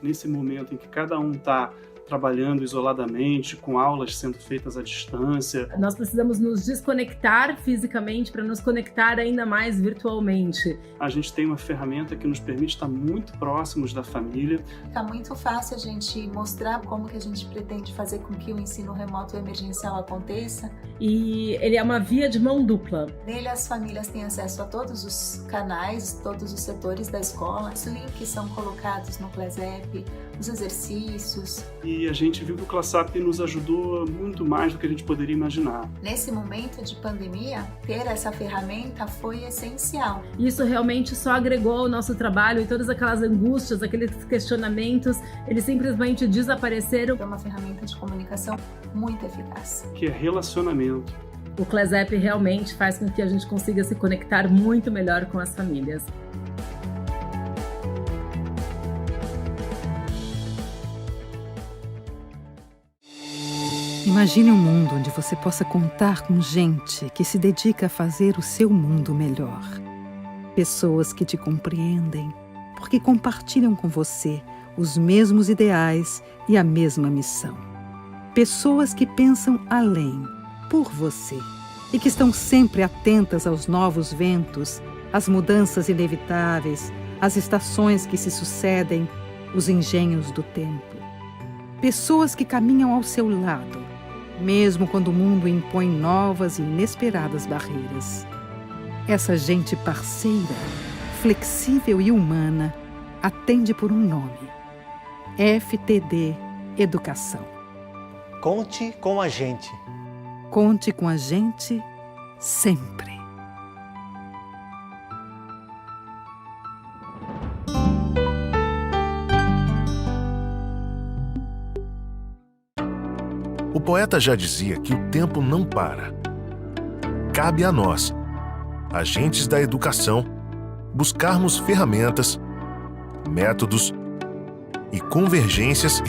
nesse momento em que cada um está trabalhando isoladamente, com aulas sendo feitas à distância. Nós precisamos nos desconectar fisicamente para nos conectar ainda mais virtualmente. A gente tem uma ferramenta que nos permite estar muito próximos da família. Está muito fácil a gente mostrar como que a gente pretende fazer com que o ensino remoto emergencial aconteça. E ele é uma via de mão dupla. Nele as famílias têm acesso a todos os canais, todos os setores da escola. Os links são colocados no ClassApp, os exercícios. E a gente viu que o ClassApp nos ajudou muito mais do que a gente poderia imaginar. Nesse momento de pandemia, ter essa ferramenta foi essencial. Isso realmente só agregou ao nosso trabalho e todas aquelas angústias, aqueles questionamentos, eles simplesmente desapareceram. É uma ferramenta de comunicação muito eficaz. Que é relacionamento. O ClassApp realmente faz com que a gente consiga se conectar muito melhor com as famílias. Imagine um mundo onde você possa contar com gente que se dedica a fazer o seu mundo melhor. Pessoas que te compreendem, porque compartilham com você os mesmos ideais e a mesma missão. Pessoas que pensam além, por você, e que estão sempre atentas aos novos ventos, às mudanças inevitáveis, às estações que se sucedem, os engenhos do tempo. Pessoas que caminham ao seu lado, mesmo quando o mundo impõe novas e inesperadas barreiras. Essa gente parceira, flexível e humana, atende por um nome: FTD Educação. Conte com a gente. Conte com a gente sempre. O poeta já dizia que o tempo não para. Cabe a nós, agentes da educação, buscarmos ferramentas, métodos e convergências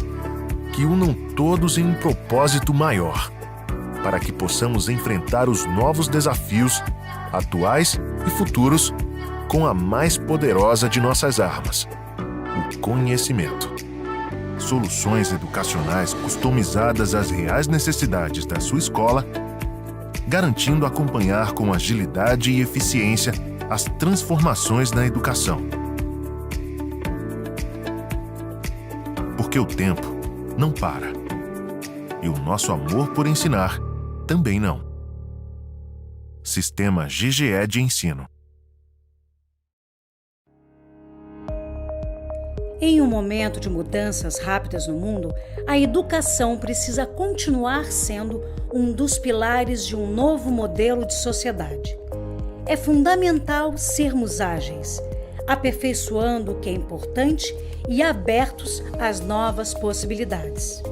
que unam todos em um propósito maior, para que possamos enfrentar os novos desafios, atuais e futuros, com a mais poderosa de nossas armas, o conhecimento. Soluções educacionais customizadas às reais necessidades da sua escola, garantindo acompanhar com agilidade e eficiência as transformações na educação. Porque o tempo não para. E o nosso amor por ensinar também não. Sistema GGE de Ensino. Em um momento de mudanças rápidas no mundo, a educação precisa continuar sendo um dos pilares de um novo modelo de sociedade. É fundamental sermos ágeis, aperfeiçoando o que é importante e abertos às novas possibilidades.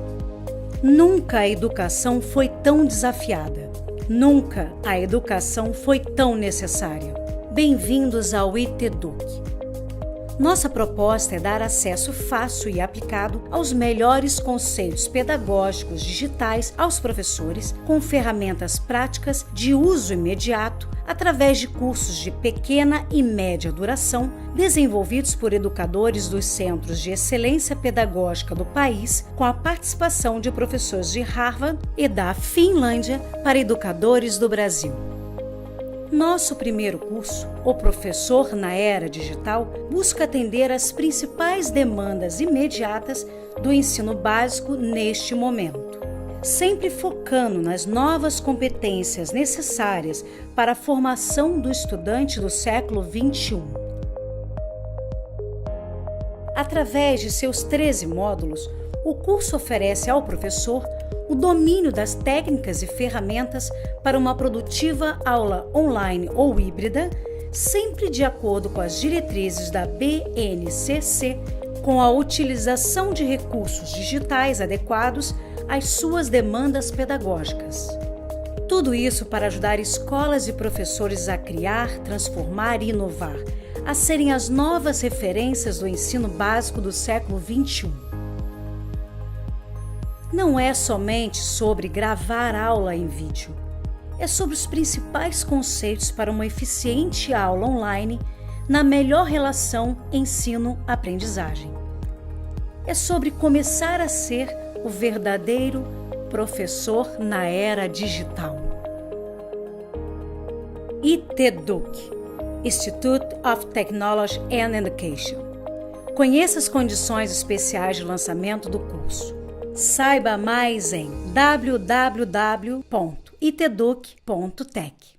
Nunca a educação foi tão desafiada. Nunca a educação foi tão necessária. Bem-vindos ao Educ. Nossa proposta é dar acesso fácil e aplicado aos melhores conceitos pedagógicos digitais aos professores, com ferramentas práticas de uso imediato, através de cursos de pequena e média duração, desenvolvidos por educadores dos Centros de Excelência Pedagógica do país, com a participação de professores de Harvard e da Finlândia para educadores do Brasil. Nosso primeiro curso, O Professor na Era Digital, busca atender às principais demandas imediatas do ensino básico neste momento, sempre focando nas novas competências necessárias para a formação do estudante do século XXI. Através de seus 13 módulos, o curso oferece ao professor o domínio das técnicas e ferramentas para uma produtiva aula online ou híbrida, sempre de acordo com as diretrizes da BNCC, com a utilização de recursos digitais adequados às suas demandas pedagógicas. Tudo isso para ajudar escolas e professores a criar, transformar e inovar, a serem as novas referências do ensino básico do século XXI. Não é somente sobre gravar aula em vídeo. É sobre os principais conceitos para uma eficiente aula online na melhor relação ensino-aprendizagem. é sobre começar a ser o verdadeiro professor na era digital. ITEDUC, Institute of Technology and Education. Conheça as condições especiais de lançamento do curso. Saiba mais em www.iteduc.tech.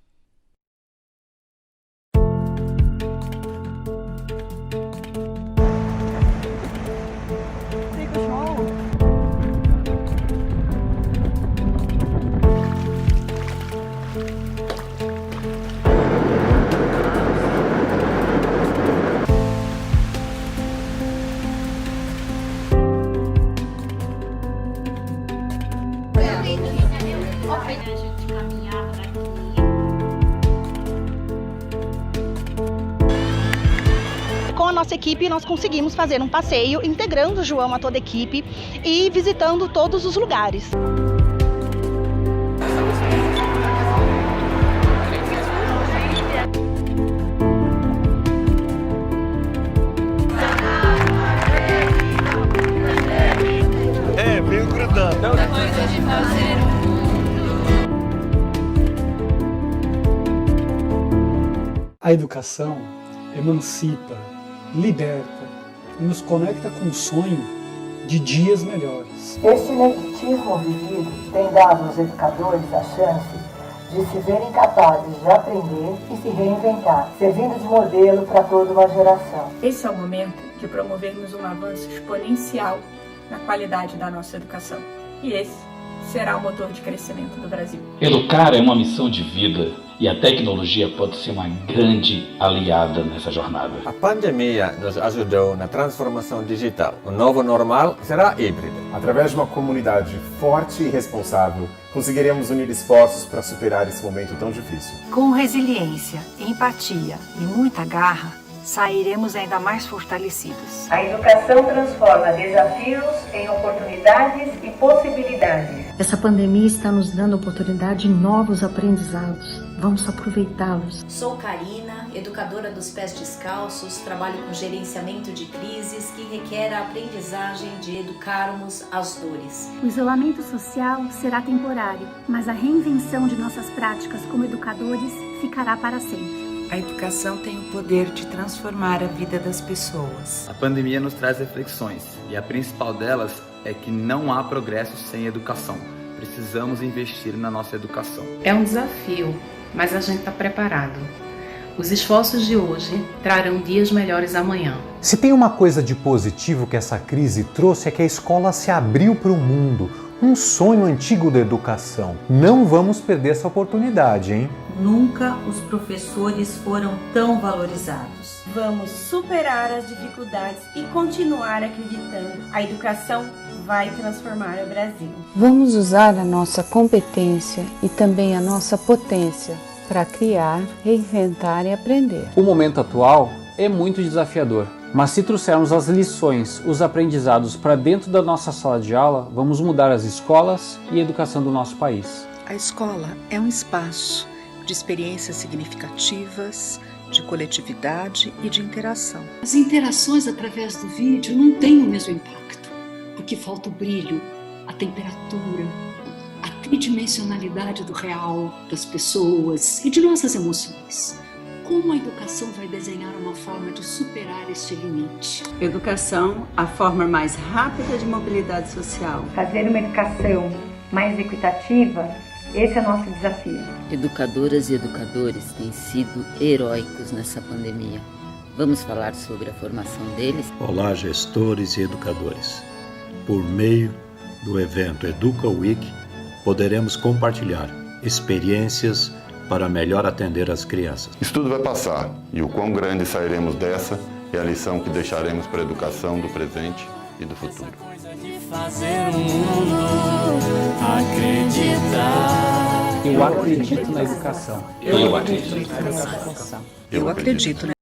Com a nossa equipe, nós conseguimos fazer um passeio integrando o João a toda a equipe e visitando todos os lugares. Veio grudando. Coisa de fazer A educação emancipa, liberta e nos conecta com o sonho de dias melhores. Este ineditismo vivido tem dado aos educadores a chance de se verem capazes de aprender e se reinventar, servindo de modelo para toda uma geração. Esse é o momento de promovermos um avanço exponencial na qualidade da nossa educação. E esse será o motor de crescimento do Brasil. Educar é uma missão de vida e a tecnologia pode ser uma grande aliada nessa jornada. A pandemia nos ajudou na transformação digital. O novo normal será híbrido. Através de uma comunidade forte e responsável, conseguiremos unir esforços para superar esse momento tão difícil. Com resiliência, empatia e muita garra, sairemos ainda mais fortalecidos. A educação transforma desafios em oportunidades e possibilidades. Essa pandemia está nos dando oportunidade de novos aprendizados. Vamos aproveitá-los. Sou Karina, educadora dos pés descalços, trabalho com gerenciamento de crises que requer a aprendizagem de educarmos as dores. O isolamento social será temporário, mas a reinvenção de nossas práticas como educadores ficará para sempre. A educação tem o poder de transformar a vida das pessoas. A pandemia nos traz reflexões e a principal delas é que não há progresso sem educação. Precisamos investir na nossa educação. É um desafio, mas a gente está preparado. Os esforços de hoje trarão dias melhores amanhã. Se tem uma coisa de positivo que essa crise trouxe é que a escola se abriu para o mundo. Um sonho antigo da educação. Não vamos perder essa oportunidade, hein? Nunca os professores foram tão valorizados. Vamos superar as dificuldades e continuar acreditando. A educação vai transformar o Brasil. Vamos usar a nossa competência e também a nossa potência para criar, reinventar e aprender. O momento atual é muito desafiador, mas se trouxermos as lições, os aprendizados para dentro da nossa sala de aula, vamos mudar as escolas e a educação do nosso país. A escola é um espaço de experiências significativas, de coletividade e de interação. As interações através do vídeo não têm o mesmo impacto, porque falta o brilho, a temperatura, a tridimensionalidade do real, das pessoas e de nossas emoções. Como a educação vai desenhar uma forma de superar este limite? Educação, a forma mais rápida de mobilidade social. Fazer uma educação mais equitativa, esse é o nosso desafio. Educadoras e educadores têm sido heróicos nessa pandemia. Vamos falar sobre a formação deles? Olá, gestores e educadores. Por meio do evento Educa Week, poderemos compartilhar experiências para melhor atender as crianças. Isso tudo vai passar, e o quão grande sairemos dessa é a lição que deixaremos para a educação do presente e do futuro. Fazer o mundo acreditar. Eu acredito na educação. Eu acredito na educação. Eu acredito na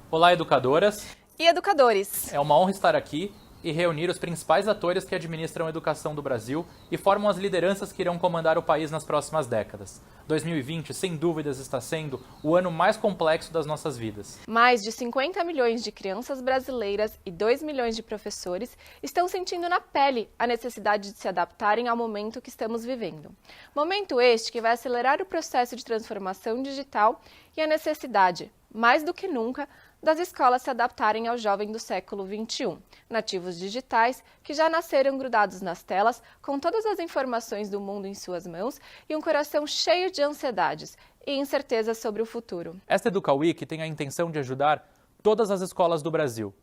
Olá, educadoras e educadores. É uma honra estar aqui e reunir os principais atores que administram a educação do Brasil e formam as lideranças que irão comandar o país nas próximas décadas. 2020, sem dúvidas, está sendo o ano mais complexo das nossas vidas. Mais de 50 milhões de crianças brasileiras e 2 milhões de professores estão sentindo na pele a necessidade de se adaptarem ao momento que estamos vivendo. Momento este que vai acelerar o processo de transformação digital e a necessidade, mais do que nunca, das escolas se adaptarem ao jovem do século XXI, nativos digitais que já nasceram grudados nas telas, com todas as informações do mundo em suas mãos e um coração cheio de ansiedades e incertezas sobre o futuro. Esta Educa Week tem a intenção de ajudar todas as escolas do Brasil,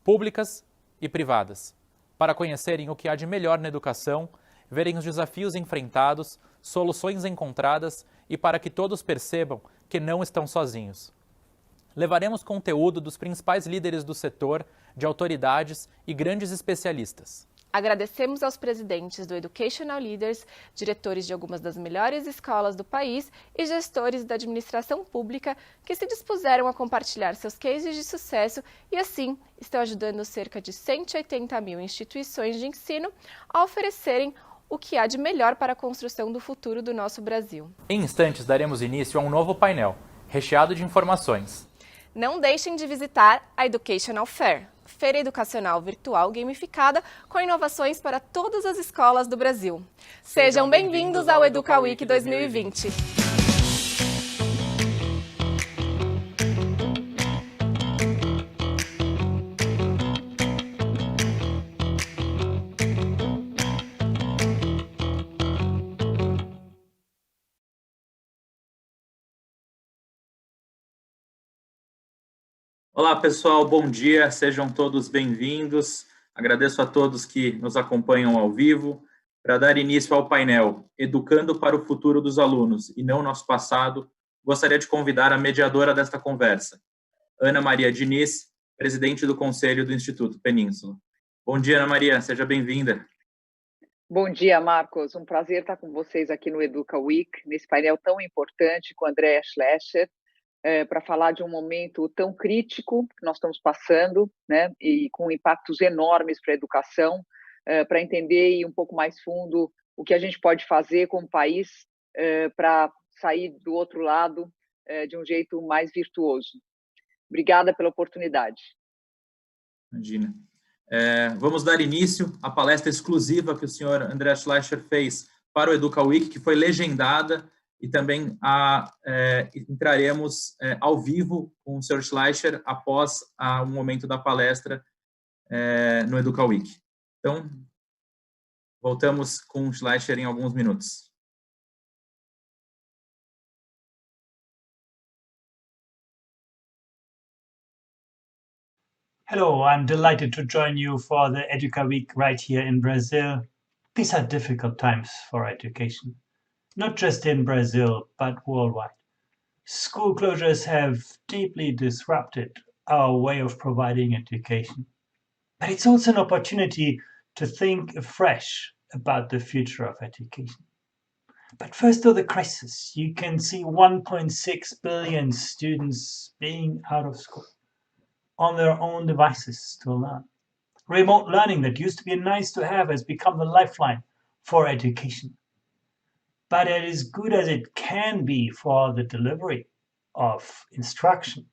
públicas e privadas, para conhecerem o que há de melhor na educação, verem os desafios enfrentados, soluções encontradas e para que todos percebam que não estão sozinhos. Levaremos conteúdo dos principais líderes do setor, de autoridades e grandes especialistas. Agradecemos aos presidentes do Educational Leaders, diretores de algumas das melhores escolas do país e gestores da administração pública que se dispuseram a compartilhar seus cases de sucesso e, assim, estão ajudando cerca de 180 mil instituições de ensino a oferecerem o que há de melhor para a construção do futuro do nosso Brasil. Em instantes, daremos início a um novo painel, recheado de informações. Não deixem de visitar a Educational Fair, feira educacional virtual gamificada com inovações para todas as escolas do Brasil. Sejam bem-vindos ao Educa Week 2020. Olá pessoal, bom dia, sejam todos bem-vindos. Agradeço a todos que nos acompanham ao vivo. Para dar início ao painel Educando para o futuro dos alunos e não nosso passado, gostaria de convidar a mediadora desta conversa, Ana Maria Diniz, presidente do Conselho do Instituto Península. Bom dia, Ana Maria, seja bem-vinda. Bom dia, Marcos. Um prazer estar com vocês aqui no Educa Week, nesse painel tão importante com o Andreas Schleicher, para falar de um momento tão crítico que nós estamos passando, né, e com impactos enormes para a educação, para entender um pouco mais fundo o que a gente pode fazer como país para sair do outro lado de um jeito mais virtuoso. Obrigada pela oportunidade. Imagina. Vamos dar início à palestra exclusiva que o senhor Andreas Schleicher fez para o Educa Week, que foi legendada, e também entraremos ao vivo com o Sr. Schleicher após o momento da palestra no Educa Week. Então, voltamos com o Schleicher em alguns minutos. Hello, I'm delighted to join you for the Educa Week right here in Brazil. These are difficult times for education. Not just in Brazil, but worldwide. School closures have deeply disrupted our way of providing education. But it's also an opportunity to think afresh about the future of education. But first, though the crisis, you can see 1.6 billion students being out of school, on their own devices to learn. Remote learning that used to be nice to have has become the lifeline for education. But it is good as it can be for the delivery of instruction.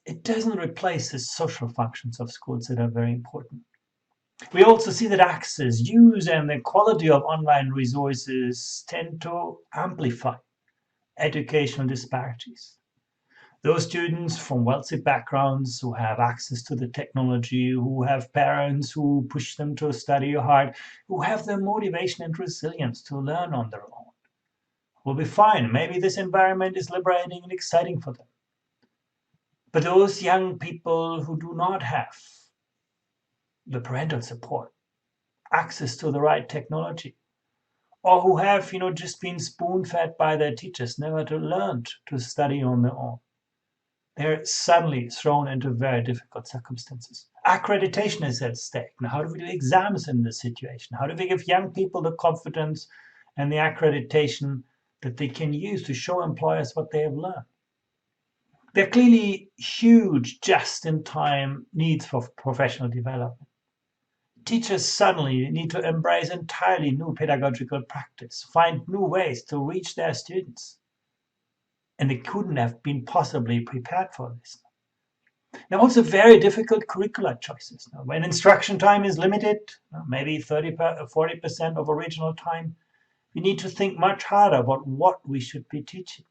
It doesn't replace the social functions of schools that are very important. We also see that access, use, and the quality of online resources tend to amplify educational disparities. Those students from wealthy backgrounds who have access to the technology, who have parents who push them to study hard, who have the motivation and resilience to learn on their own, will be fine. Maybe this environment is liberating and exciting for them. But those young people who do not have the parental support, access to the right technology, or who have, just been spoon-fed by their teachers, never learned to study on their own, they're suddenly thrown into very difficult circumstances. Accreditation is at stake. Now, how do we do exams in this situation? How do we give young people the confidence and the accreditation that they can use to show employers what they have learned? There are clearly huge just-in-time needs for professional development. Teachers suddenly need to embrace entirely new pedagogical practice, find new ways to reach their students. And they couldn't have been possibly prepared for this. There are also very difficult curricular choices. When instruction time is limited, maybe 40% of original time, we need to think much harder about what we should be teaching.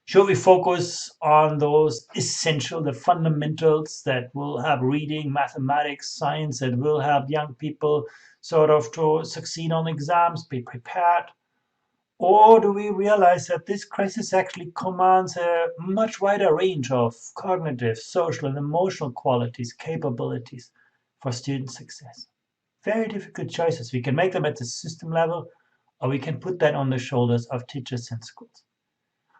Should we focus on those essential, the fundamentals that will help reading, mathematics, science, that will help young people sort of to succeed on exams, be prepared? Or do we realize that this crisis actually commands a much wider range of cognitive, social, and emotional qualities, capabilities for student success? Very difficult choices. We can make them at the system level, or we can put that on the shoulders of teachers and schools.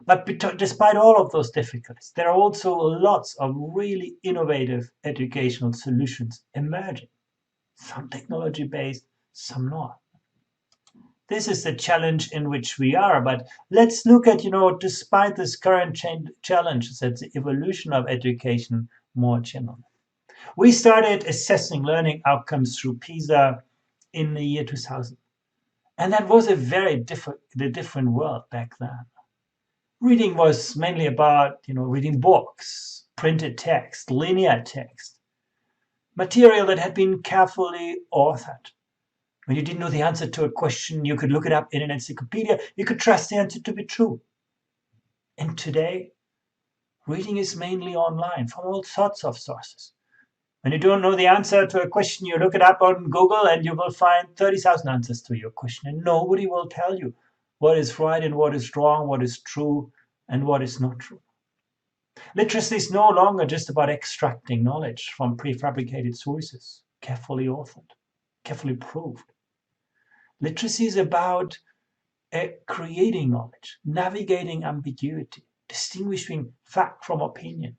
But despite all of those difficulties, there are also lots of really innovative educational solutions emerging. Some technology-based, some not. This is the challenge in which we are, but let's look at, despite this current challenges, at the evolution of education more generally. We started assessing learning outcomes through PISA in the year 2000. And that was a very different world back then. Reading was mainly about, reading books, printed text, linear text, material that had been carefully authored. When you didn't know the answer to a question, you could look it up in an encyclopedia. You could trust the answer to be true. And today, reading is mainly online from all sorts of sources. When you don't know the answer to a question, you look it up on Google and you will find 30,000 answers to your question. And nobody will tell you what is right and what is wrong, what is true and what is not true. Literacy is no longer just about extracting knowledge from prefabricated sources, carefully authored, carefully proved. Literacy is about creating knowledge, navigating ambiguity, distinguishing fact from opinion.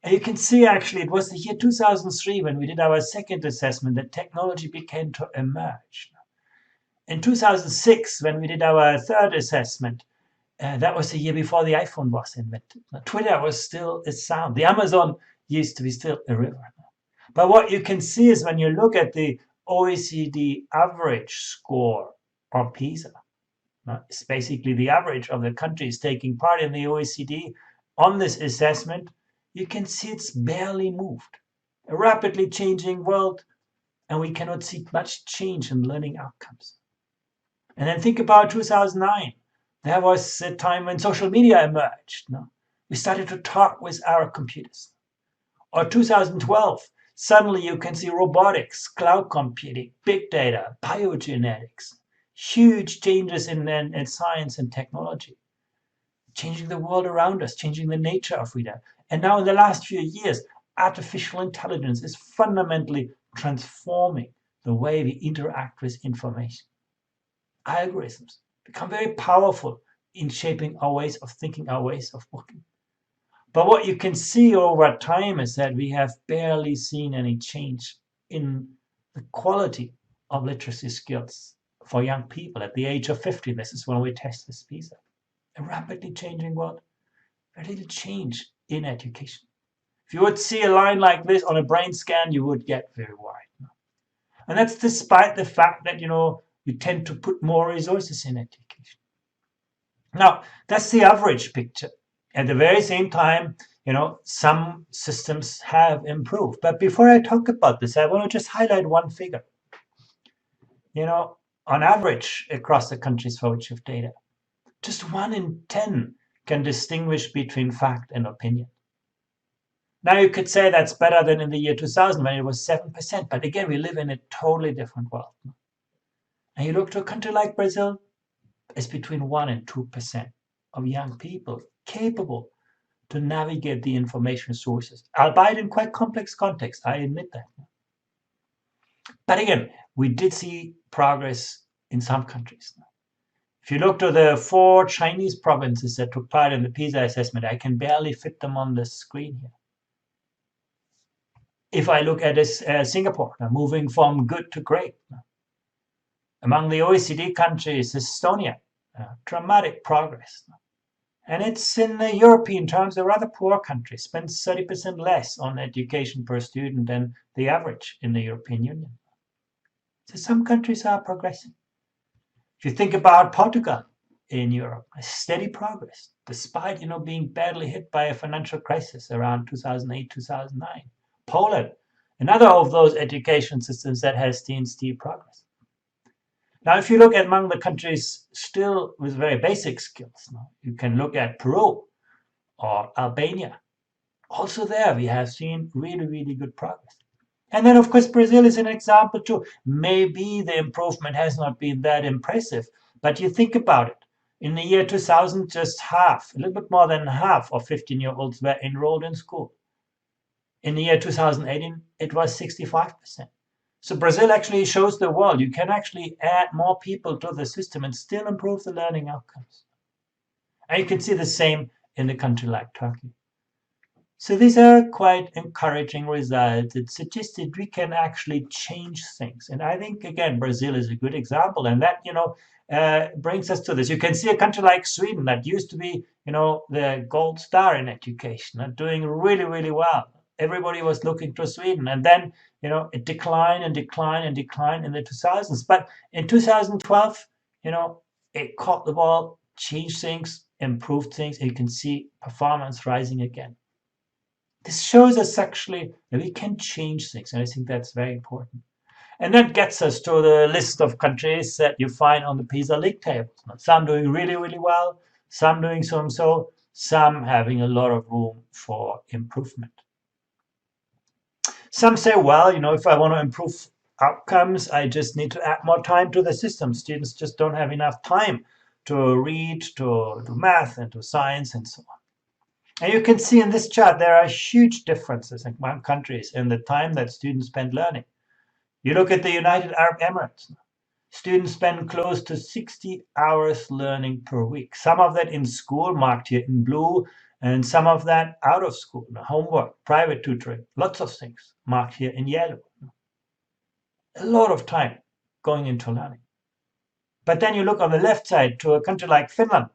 And you can see, actually, it was the year 2003 when we did our second assessment that technology began to emerge. In 2006, when we did our third assessment, that was the year before the iPhone was invented. Twitter was still a sound. The Amazon used to be still a river. But what you can see is when you look at the OECD average score on PISA, it's basically the average of the countries taking part in the OECD on this assessment, you can see it's barely moved. A rapidly changing world, and we cannot see much change in learning outcomes. And then think about 2009. There was a time when social media emerged. We started to talk with our computers. Or 2012, suddenly you can see robotics, cloud computing, big data, biogenetics, huge changes in science and technology, changing the world around us, changing the nature of reading. And now in the last few years, artificial intelligence is fundamentally transforming the way we interact with information. Algorithms become very powerful in shaping our ways of thinking, our ways of working. But what you can see over time is that we have barely seen any change in the quality of literacy skills for young people at the age of 50. This is when we test this PISA. A rapidly changing world, very little change in education. If you would see a line like this on a brain scan, you would get very worried. And that's despite the fact that, we tend to put more resources in education. Now, that's the average picture. At the very same time, some systems have improved. But before I talk about this, I want to just highlight one figure. On average, across the countries for which you have data, just 1 in 10 can distinguish between fact and opinion. Now, you could say that's better than in the year 2000 when it was 7%. But again, we live in a totally different world. And you look to a country like Brazil, it's between 1 and 2% of young people capable to navigate the information sources, albeit in quite complex context, I admit that. But again, we did see progress in some countries. If you look to the 4 Chinese provinces that took part in the PISA assessment, I can barely fit them on the screen here. If I look at Singapore, moving from good to great. Among the OECD countries, Estonia, dramatic progress. And it's in the European terms, a rather poor country, spends 30% less on education per student than the average in the European Union. So some countries are progressing. If you think about Portugal in Europe, a steady progress, despite being badly hit by a financial crisis around 2008, 2009. Poland, another of those education systems that has seen steep progress. Now, if you look at among the countries still with very basic skills, you can look at Peru or Albania. Also there, we have seen really, really good progress. And then, of course, Brazil is an example too. Maybe the improvement has not been that impressive, but you think about it. In the year 2000, just half, a little bit more than half of 15-year-olds were enrolled in school. In the year 2018, it was 65%. So Brazil actually shows the world you can actually add more people to the system and still improve the learning outcomes. And you can see the same in a country like Turkey. So these are quite encouraging results. It suggests that we can actually change things. And I think, again, Brazil is a good example. And that, brings us to this. You can see a country like Sweden that used to be, the gold star in education and doing really, really well. Everybody was looking to Sweden. And then, it declined and declined and declined in the 2000s. But in 2012, it caught the ball, changed things, improved things. And you can see performance rising again. This shows us actually that we can change things. And I think that's very important. And that gets us to the list of countries that you find on the PISA league tables. Some doing really, really well, some doing so-and-so, some having a lot of room for improvement. Some say, well, if I want to improve outcomes, I just need to add more time to the system. Students just don't have enough time to read, to do math, and to science, and so on. And you can see in this chart, there are huge differences among countries in the time that students spend learning. You look at the United Arab Emirates. Students spend close to 60 hours learning per week. Some of that in school, marked here in blue, and some of that out of school, homework, private tutoring, lots of things marked here in yellow. A lot of time going into learning. But then you look on the left side to a country like Finland,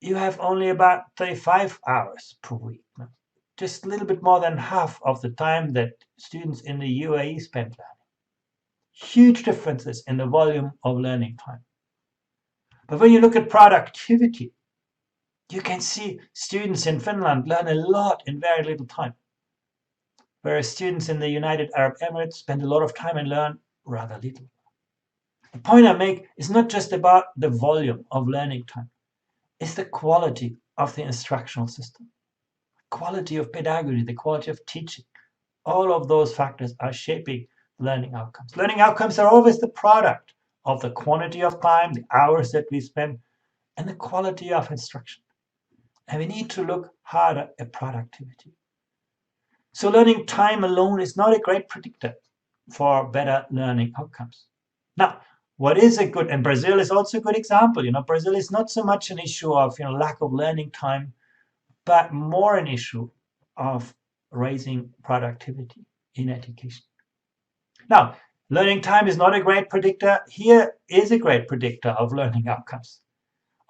you have only about 35 hours per week. Just a little bit more than half of the time that students in the UAE spend learning. Huge differences in the volume of learning time. But when you look at productivity, you can see students in Finland learn a lot in very little time, whereas students in the United Arab Emirates spend a lot of time and learn rather little. The point I make is not just about the volume of learning time, it's the quality of the instructional system, quality of pedagogy, the quality of teaching. All of those factors are shaping learning outcomes. Learning outcomes are always the product of the quantity of time, the hours that we spend, and the quality of instruction. And we need to look harder at productivity. So learning time alone is not a great predictor for better learning outcomes. Now, what is a good, and Brazil is also a good example. Brazil is not so much an issue of lack of learning time, but more an issue of raising productivity in education. Now, learning time is not a great predictor. Here is a great predictor of learning outcomes.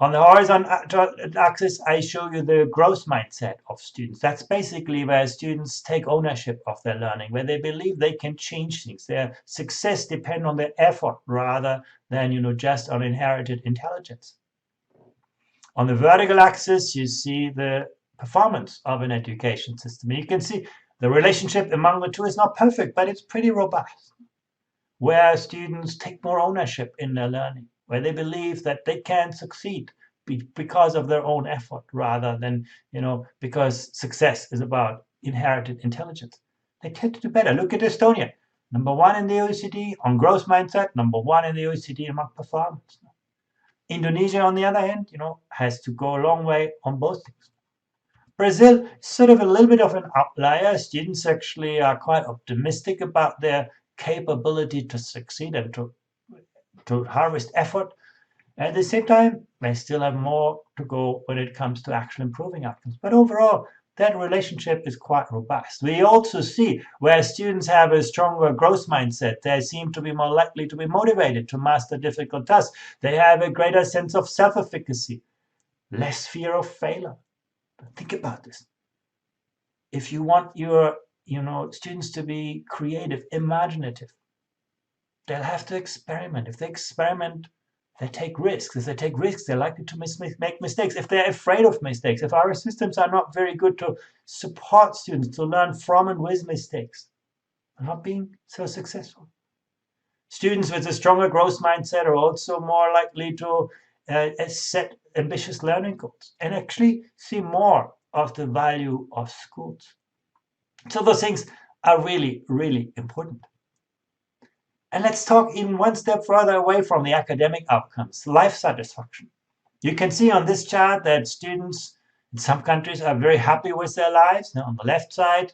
On the horizontal axis, I show you the growth mindset of students. That's basically where students take ownership of their learning, where they believe they can change things. Their success depends on their effort rather than just on inherited intelligence. On the vertical axis, you see the performance of an education system. And you can see the relationship among the two is not perfect, but it's pretty robust, where students take more ownership in their learning, where they believe that they can succeed because of their own effort rather than, because success is about inherited intelligence. They tend to do better. Look at Estonia, #1 in the OECD on growth mindset, #1 in the OECD among performance. Indonesia, on the other hand, has to go a long way on both things. Brazil is sort of a little bit of an outlier. Students actually are quite optimistic about their capability to succeed and to harvest effort. At the same time, they still have more to go when it comes to actually improving outcomes. But overall, that relationship is quite robust. We also see where students have a stronger growth mindset, they seem to be more likely to be motivated to master difficult tasks. They have a greater sense of self-efficacy. less fear of failure. Think about this. If you want your students to be creative, imaginative, they'll have to experiment. If they experiment, they take risks. If they take risks, they're likely to make mistakes. If they're afraid of mistakes, if our systems are not very good to support students to learn from and with mistakes, they're not being so successful. Students with a stronger growth mindset are also more likely to set ambitious learning goals and actually see more of the value of schools. So those things are really, really important. And let's talk even one step further away from the academic outcomes, life satisfaction. You can see on this chart that students in some countries are very happy with their lives. Now, on the left side,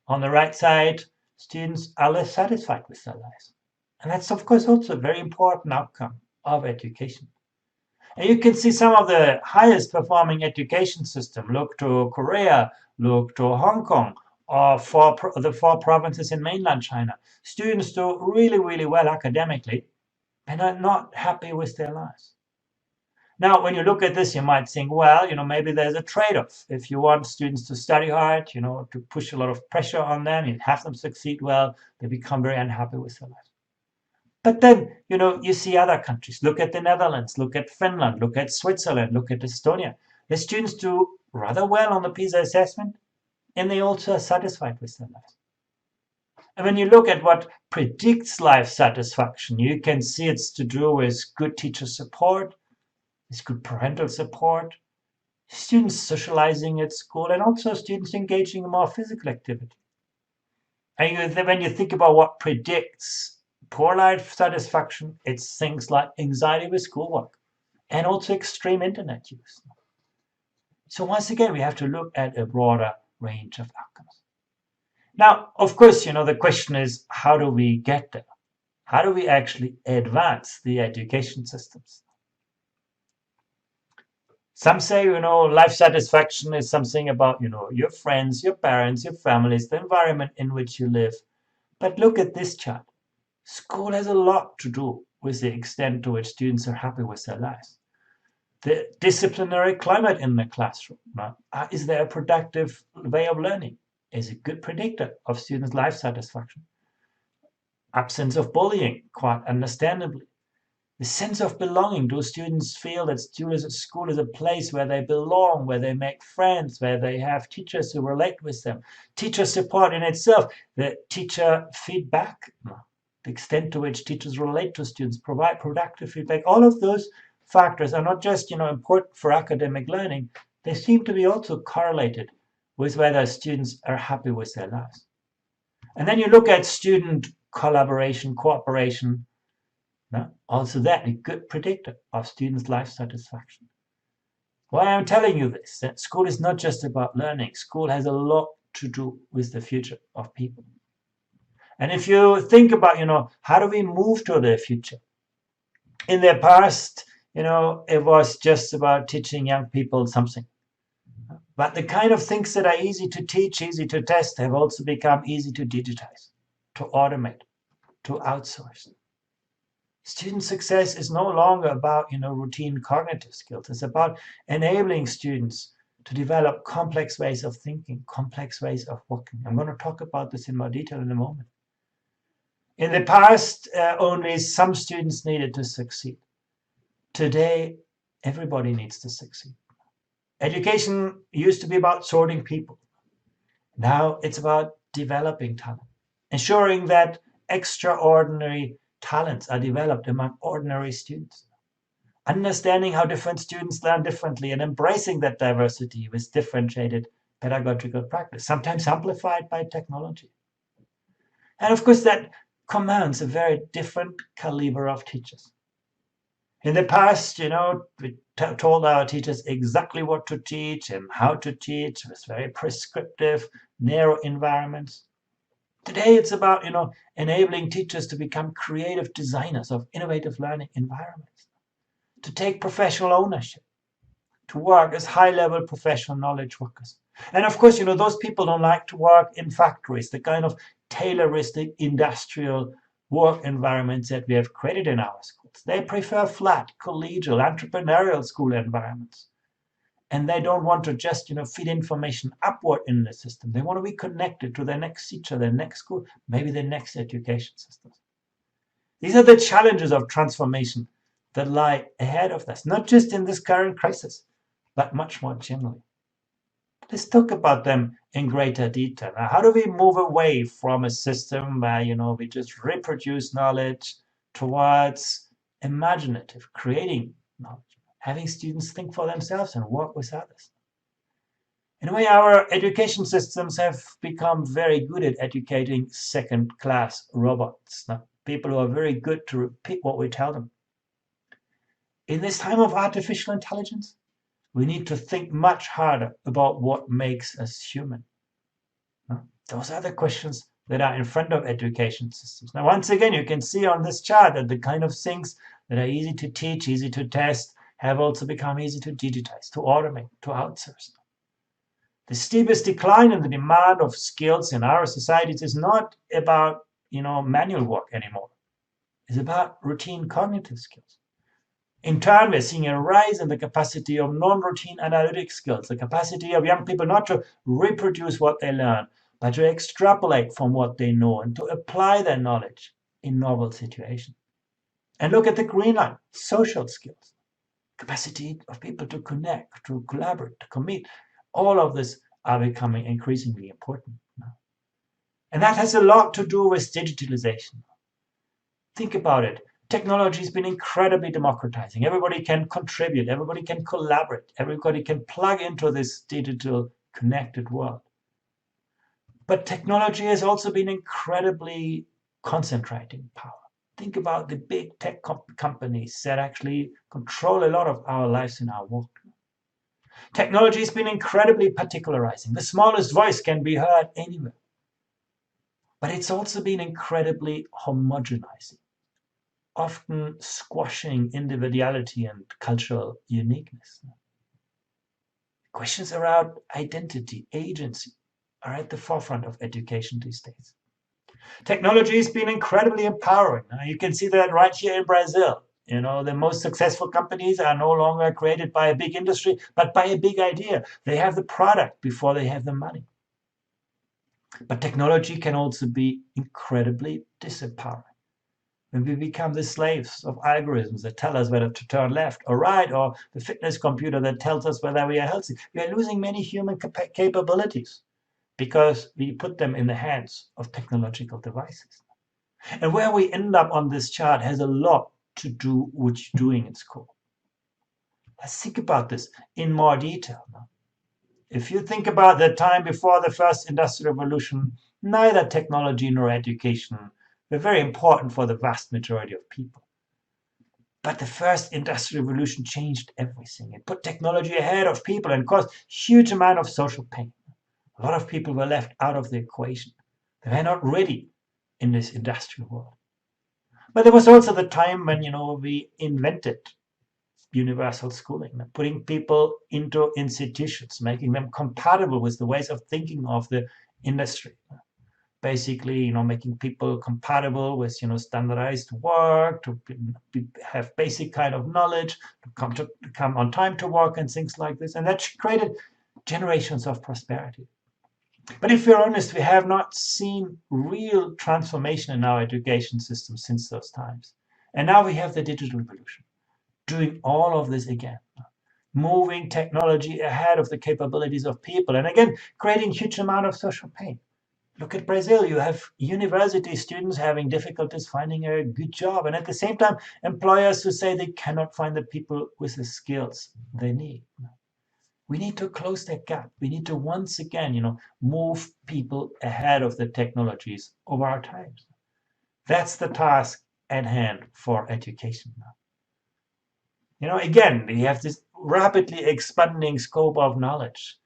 on the right side, students are less satisfied with their lives. And that's, of course, also a very important outcome of education. And you can see some of the highest performing education system. Look to Korea, look to Hong Kong, or the 4 provinces in mainland China. Students do really, really well academically and are not happy with their lives. Now, when you look at this, you might think, well, maybe there's a trade-off. If you want students to study hard, to push a lot of pressure on them, you have them succeed well, they become very unhappy with their lives. But then, you see other countries. Look at the Netherlands, look at Finland, look at Switzerland, look at Estonia. The students do rather well on the PISA assessment, and they also are satisfied with their lives. And when you look at what predicts life satisfaction, you can see it's to do with good teacher support, with good parental support, students socializing at school, and also students engaging in more physical activity. And when you think about what predicts poor life satisfaction, it's things like anxiety with schoolwork and also extreme internet use. So once again, we have to look at a broader range of outcomes. Now, of course, the question is, how do we get there? How do we actually advance the education systems? Some say, life satisfaction is something about, your friends, your parents, your families, the environment in which you live. But look at this chart. School has a lot to do with the extent to which students are happy with their lives. The disciplinary climate in the classroom. Is there a productive way of learning? Is a good predictor of students' life satisfaction. Absence of bullying, quite understandably. The sense of belonging. Do students feel that school is a place where they belong, where they make friends, where they have teachers who relate with them? Teacher support in itself. The teacher feedback. The extent to which teachers relate to students, provide productive feedback. All of those factors are not just important for academic learning. They seem to be also correlated with whether students are happy with their lives. And then you look at student collaboration, cooperation. Also that a good predictor of students' life satisfaction. Why I'm telling you this, that school is not just about learning. School has a lot to do with the future of people. And if you think about, how do we move to the future? In the past, it was just about teaching young people something. But the kind of things that are easy to teach, easy to test, have also become easy to digitize, to automate, to outsource. Student success is no longer about, routine cognitive skills. It's about enabling students to develop complex ways of thinking, complex ways of working. I'm going to talk about this in more detail in a moment. In the past, only some students needed to succeed. Today, everybody needs to succeed. Education used to be about sorting people. Now it's about developing talent, ensuring that extraordinary talents are developed among ordinary students, understanding how different students learn differently and embracing that diversity with differentiated pedagogical practice, sometimes amplified by technology. And of course, that commands a very different caliber of teachers. In the past, we told our teachers exactly what to teach and how to teach with very prescriptive, narrow environments. Today, it's about, enabling teachers to become creative designers of innovative learning environments, to take professional ownership, to work as high-level professional knowledge workers. And of course, those people don't like to work in factories, the kind of tayloristic industrial work environments that we have created in our schools. They prefer flat, collegial, entrepreneurial school environments. And they don't want to just, feed information upward in the system. They want to be connected to their next teacher, their next school, maybe their next education system. These are the challenges of transformation that lie ahead of us, not just in this current crisis, but much more generally. Let's talk about them in greater detail. Now, how do we move away from a system where, we just reproduce knowledge towards imaginative, creating knowledge, having students think for themselves and work with others? In a way, our education systems have become very good at educating second-class robots, people who are very good to repeat what we tell them. In this time of artificial intelligence, we need to think much harder about what makes us human. Those are the questions that are in front of education systems. Now, once again, you can see on this chart that the kind of things that are easy to teach, easy to test, have also become easy to digitize, to automate, to outsource. The steepest decline in the demand of skills in our societies is not about, manual work anymore. It's about routine cognitive skills. In turn, we're seeing a rise in the capacity of non-routine analytic skills, the capacity of young people not to reproduce what they learn, but to extrapolate from what they know and to apply their knowledge in novel situations. And look at the green line, social skills, capacity of people to connect, to collaborate, to commit. All of this are becoming increasingly important now. And that has a lot to do with digitalization. Think about it. Technology has been incredibly democratizing. Everybody can contribute, everybody can collaborate, everybody can plug into this digital connected world. But technology has also been incredibly concentrating power. Think about the big tech companies that actually control a lot of our lives and our work. Technology has been incredibly particularizing. The smallest voice can be heard anywhere. But it's also been incredibly homogenizing, often squashing individuality and cultural uniqueness. Questions around identity, agency are at the forefront of education these days. Technology has been incredibly empowering. Now, you can see that right here in Brazil. The most successful companies are no longer created by a big industry, but by a big idea. They have the product before they have the money. But technology can also be incredibly disempowering. When we become the slaves of algorithms that tell us whether to turn left or right, or the fitness computer that tells us whether we are healthy, we are losing many human capabilities because we put them in the hands of technological devices. And where we end up on this chart has a lot to do with doing its core. Let's think about this in more detail now. If you think about the time before the first industrial revolution, neither technology nor education were very important for the vast majority of people. But the first industrial revolution changed everything. It put technology ahead of people and caused huge amount of social pain. A lot of people were left out of the equation. They were not ready in this industrial world. But there was also the time when, we invented universal schooling, putting people into institutions, making them compatible with the ways of thinking of the industry. Basically, making people compatible with, standardized work, to have basic kind of knowledge, to come on time to work and things like this. And that created generations of prosperity. But if we're honest, we have not seen real transformation in our education system since those times. And now we have the digital revolution, doing all of this again, moving technology ahead of the capabilities of people, and again, creating huge amount of social pain. Look at Brazil. You have university students having difficulties finding a good job, and at the same time, employers who say they cannot find the people with the skills they need. We need to close that gap. We need to once again, move people ahead of the technologies of our times. That's the task at hand for education now. Again, we have this rapidly expanding scope of knowledge.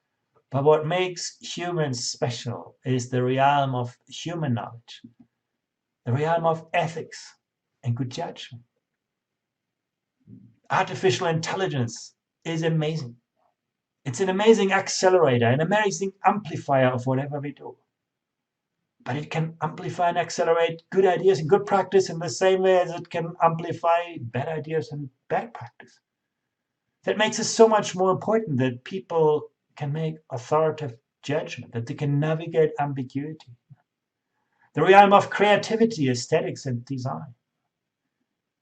But what makes humans special is the realm of human knowledge, the realm of ethics and good judgment. Artificial intelligence is amazing. It's an amazing accelerator, an amazing amplifier of whatever we do. But it can amplify and accelerate good ideas and good practice in the same way as it can amplify bad ideas and bad practice. That makes it so much more important that people can make authoritative judgment, that they can navigate ambiguity. The realm of creativity, aesthetics, and design.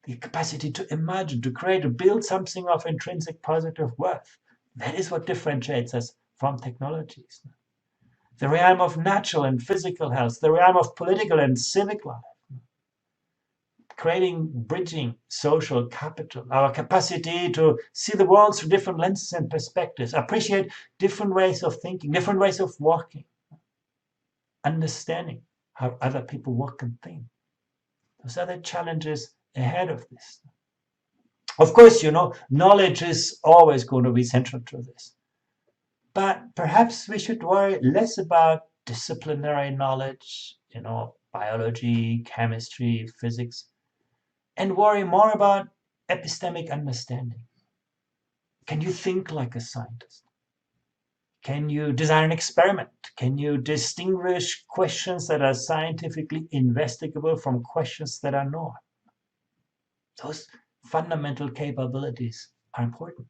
The capacity to imagine, to create, to build something of intrinsic positive worth. That is what differentiates us from technologies. The realm of natural and physical health, the realm of political and civic life. Creating, bridging social capital, our capacity to see the world through different lenses and perspectives, appreciate different ways of thinking, different ways of walking, understanding how other people work and think. Those are the challenges ahead of this. Of course, knowledge is always going to be central to this. But perhaps we should worry less about disciplinary knowledge, biology, chemistry, physics, and worry more about epistemic understanding. Can you think like a scientist? Can you design an experiment? Can you distinguish questions that are scientifically investigable from questions that are not? Those fundamental capabilities are important.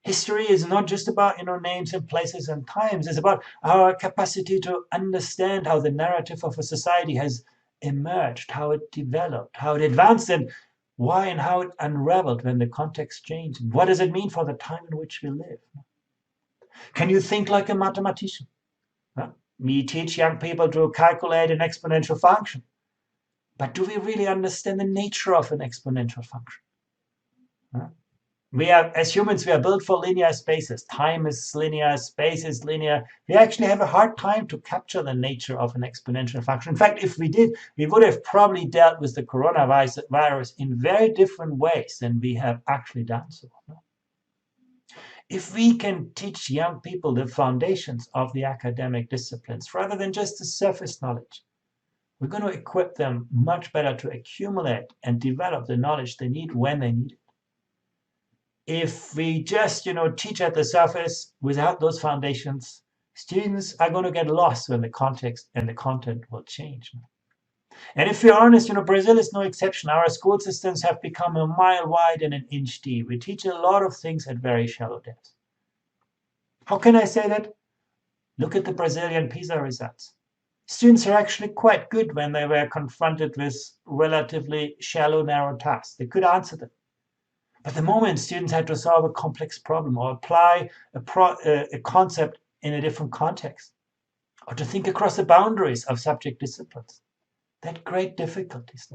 History is not just about names and places and times. It's about our capacity to understand how the narrative of a society has emerged, how it developed, how it advanced, and why and how it unraveled when the context changed. What does it mean for the time in which we live? Can you think like a mathematician? We teach young people to calculate an exponential function. But do we really understand the nature of an exponential function? As humans, we are built for linear spaces. Time is linear, space is linear. We actually have a hard time to capture the nature of an exponential function. In fact, if we did, we would have probably dealt with the coronavirus in very different ways than we have actually done so. If we can teach young people the foundations of the academic disciplines, rather than just the surface knowledge, we're going to equip them much better to accumulate and develop the knowledge they need when they need it. If we just, teach at the surface without those foundations, students are going to get lost when the context and the content will change. And if we're honest, Brazil is no exception. Our school systems have become a mile wide and an inch deep. We teach a lot of things at very shallow depths. How can I say that? Look at the Brazilian PISA results. Students are actually quite good when they were confronted with relatively shallow, narrow tasks. They could answer them. But the moment students had to solve a complex problem or apply a concept in a different context, or to think across the boundaries of subject disciplines, they had great difficulties.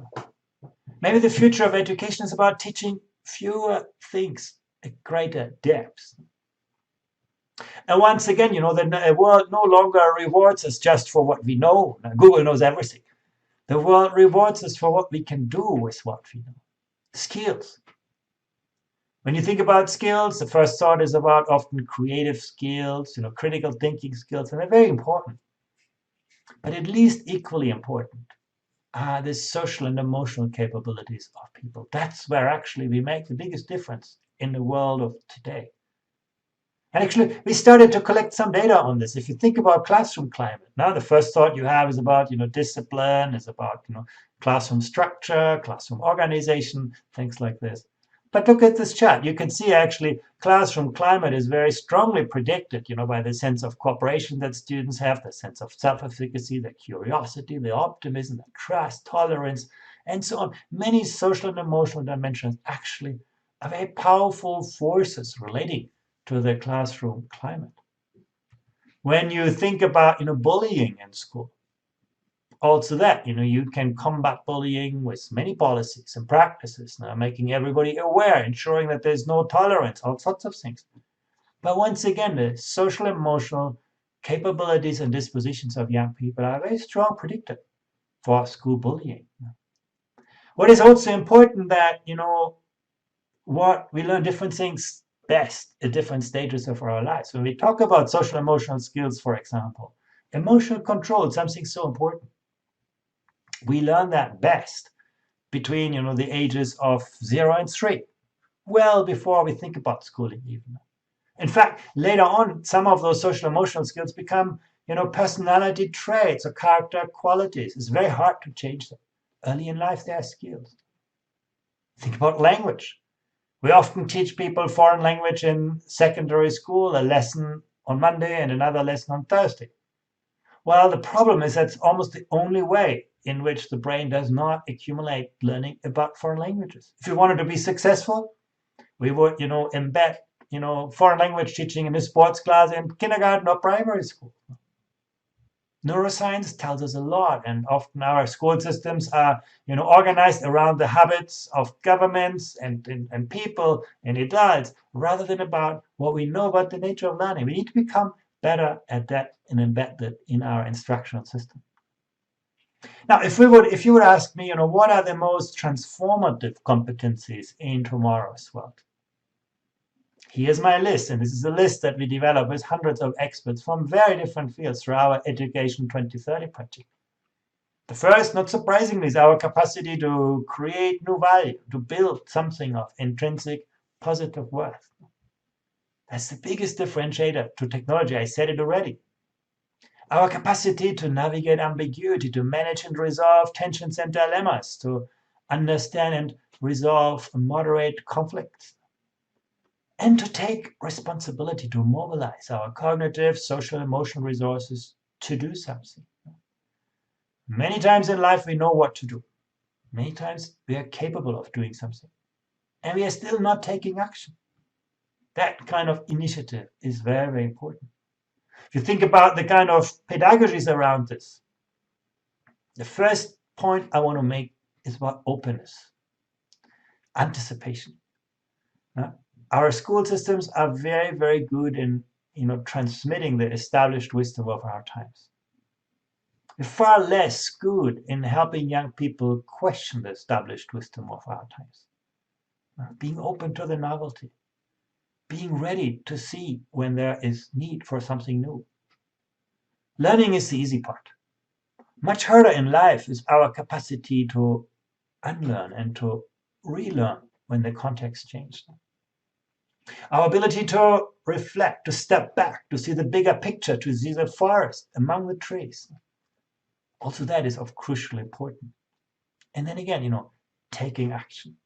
Maybe the future of education is about teaching fewer things at greater depths. And once again, the world no longer rewards us just for what we know. Now, Google knows everything. The world rewards us for what we can do with what we know. Skills. When you think about skills, the first thought is about often creative skills, critical thinking skills, and they're very important. But at least equally important are the social and emotional capabilities of people. That's where actually we make the biggest difference in the world of today. And actually, we started to collect some data on this. If you think about classroom climate, now the first thought you have is about, discipline, is about, classroom structure, classroom organization, things like this. But look at this chart. You can see actually classroom climate is very strongly predicted, by the sense of cooperation that students have, the sense of self-efficacy, the curiosity, the optimism, the trust, tolerance, and so on. Many social and emotional dimensions actually are very powerful forces relating to the classroom climate. When you think about, bullying in school, also that, you can combat bullying with many policies and practices, making everybody aware, ensuring that there's no tolerance, all sorts of things. But once again, the social emotional capabilities and dispositions of young people are a very strong predictor for school bullying. What is also important that, what we learn different things best at different stages of our lives. When we talk about social emotional skills, for example, emotional control is something so important. We learn that best between, the ages of 0 and 3, well before we think about schooling even. In fact, later on, some of those social emotional skills become, personality traits or character qualities. It's very hard to change them. Early in life, they are skills. Think about language. We often teach people foreign language in secondary school, a lesson on Monday and another lesson on Thursday. Well, the problem is that's almost the only way in which the brain does not accumulate learning about foreign languages. If we wanted to be successful, we would, embed, foreign language teaching in a sports class in kindergarten or primary school. Neuroscience tells us a lot, and often our school systems are, organized around the habits of governments and people and adults, rather than about what we know about the nature of learning. We need to become better at that and embed that in our instructional system. Now, if you would ask me, what are the most transformative competencies in tomorrow's world? Here's my list, and this is a list that we develop with hundreds of experts from very different fields through our Education 2030 project. The first, not surprisingly, is our capacity to create new value, to build something of intrinsic positive worth. That's the biggest differentiator to technology. I said it already. Our capacity to navigate ambiguity, to manage and resolve tensions and dilemmas, to understand and resolve and moderate conflicts, and to take responsibility to mobilize our cognitive, social, emotional resources to do something. Many times in life we know what to do. Many times we are capable of doing something, and we are still not taking action. That kind of initiative is very, very important. If you think about the kind of pedagogies around this, the first point I want to make is about openness, anticipation. Our school systems are very, very good in transmitting the established wisdom of our times. We're far less good in helping young people question the established wisdom of our times. Being open to the novelty, being ready to see when there is need for something new. Learning is the easy part. Much harder in life is our capacity to unlearn and to relearn when the context changes. Our ability to reflect, to step back, to see the bigger picture, to see the forest among the trees. Also, that is of crucial importance. And then again, taking action,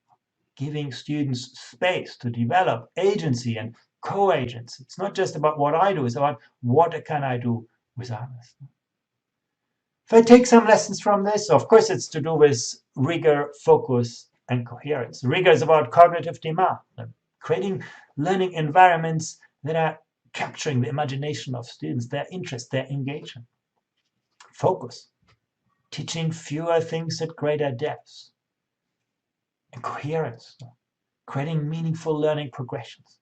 giving students space to develop agency and co-agency. It's not just about what I do, it's about what can I do with others. If I take some lessons from this, of course, it's to do with rigor, focus, and coherence. Rigor is about cognitive demand, creating learning environments that are capturing the imagination of students, their interest, their engagement. Focus, teaching fewer things at greater depths. And coherence, creating meaningful learning progressions.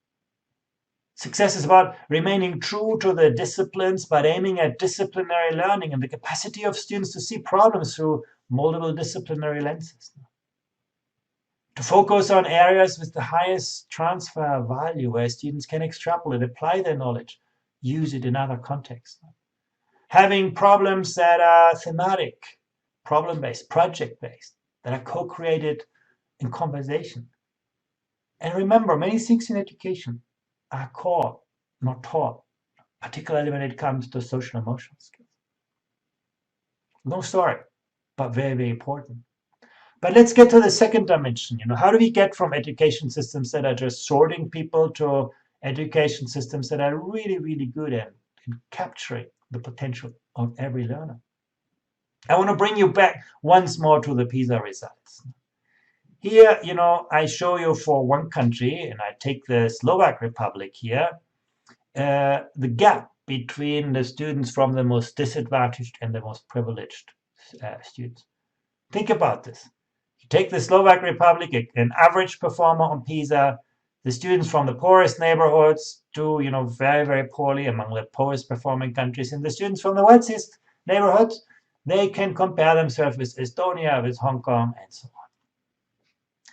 Success is about remaining true to the disciplines, but aiming at disciplinary learning and the capacity of students to see problems through multiple disciplinary lenses. To focus on areas with the highest transfer value, where students can extrapolate, apply their knowledge, use it in other contexts. Having problems that are thematic, problem-based, project-based, that are co-created in conversation. And remember, many things in education are core, not taught, particularly when it comes to social emotional skills. Long story, but very, very important. But let's get to the second dimension. How do we get from education systems that are just sorting people to education systems that are really, really good at capturing the potential of every learner? I want to bring you back once more to the PISA results. Here, I show you for one country, and I take the Slovak Republic here, the gap between the students from the most disadvantaged and the most privileged students. Think about this. You take the Slovak Republic, an average performer on PISA, the students from the poorest neighborhoods do, very, very poorly among the poorest performing countries, and the students from the wealthiest neighborhoods, they can compare themselves with Estonia, with Hong Kong, and so on.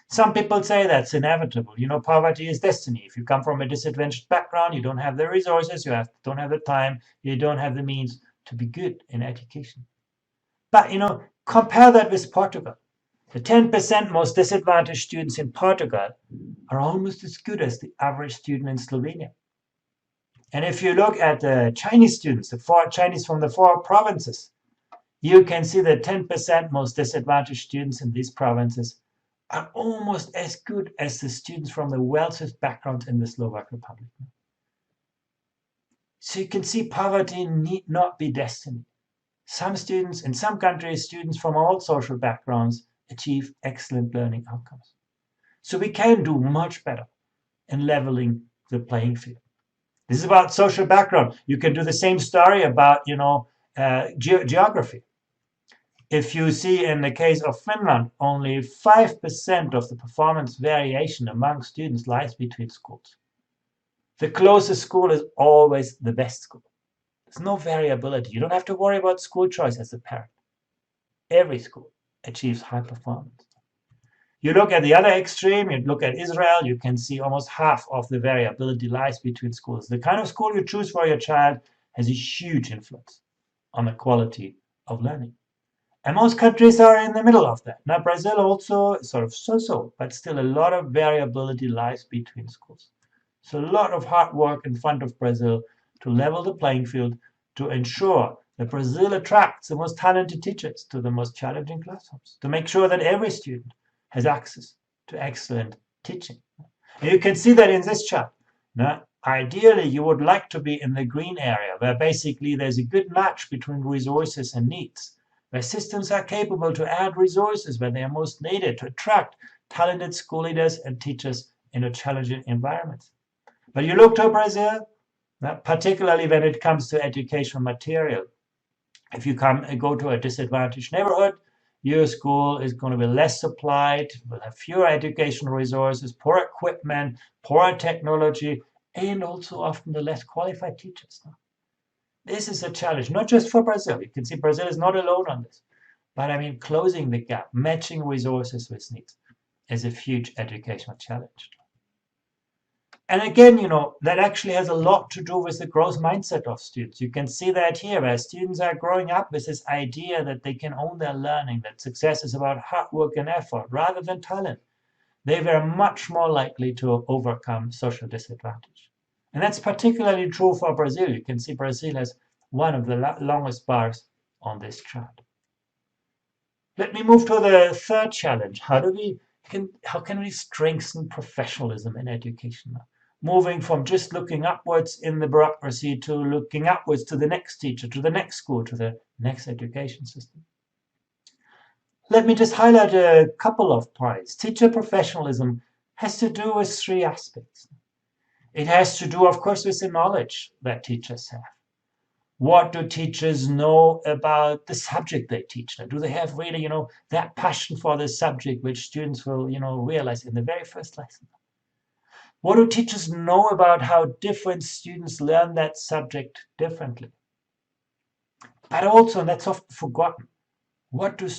Some people say that's inevitable. Poverty is destiny. If you come from a disadvantaged background, you don't have the resources, don't have the time, you don't have the means to be good in education. But, compare that with Portugal. The 10% most disadvantaged students in Portugal are almost as good as the average student in Slovenia. And if you look at the Chinese students, the Chinese from the 4 provinces, you can see the 10% most disadvantaged students in these provinces are almost as good as the students from the wealthiest backgrounds in the Slovak Republic. So you can see poverty need not be destiny. Some students, in some countries, students from all social backgrounds achieve excellent learning outcomes. So we can do much better in leveling the playing field. This is about social background. You can do the same story about, geography. If you see in the case of Finland, only 5% of the performance variation among students lies between schools. The closest school is always the best school. There's no variability. You don't have to worry about school choice as a parent. Every school achieves high performance. You look at the other extreme, you look at Israel, you can see almost half of the variability lies between schools. The kind of school you choose for your child has a huge influence on the quality of learning. And most countries are in the middle of that. Now, Brazil also sort of so-so, but still a lot of variability lies between schools. So a lot of hard work in front of Brazil to level the playing field, to ensure that Brazil attracts the most talented teachers to the most challenging classrooms, to make sure that every student has access to excellent teaching. And you can see that in this chart. Now, ideally, you would like to be in the green area, where basically there's a good match between resources and needs, where systems are capable to add resources where they are most needed to attract talented school leaders and teachers in a challenging environment. But you look to Brazil, particularly when it comes to educational material. If you go to a disadvantaged neighborhood, your school is going to be less supplied, will have fewer educational resources, poor equipment, poor technology, and also often the less qualified teachers. This is a challenge, not just for Brazil. You can see Brazil is not alone on this. But I mean, closing the gap, matching resources with needs is a huge educational challenge. And again, that actually has a lot to do with the growth mindset of students. You can see that here, where students are growing up with this idea that they can own their learning, that success is about hard work and effort rather than talent. They were much more likely to overcome social disadvantage. And that's particularly true for Brazil. You can see Brazil has one of the longest bars on this chart. Let me move to the third challenge. How can we strengthen professionalism in education? Moving from just looking upwards in the bureaucracy to looking upwards to the next teacher, to the next school, to the next education system. Let me just highlight a couple of points. Teacher professionalism has to do with three aspects. It has to do, of course, with the knowledge that teachers have. What do teachers know about the subject they teach? Do they have really, that passion for the subject, which students will, realize in the very first lesson? What do teachers know about how different students learn that subject differently? But also, and that's often forgotten, what do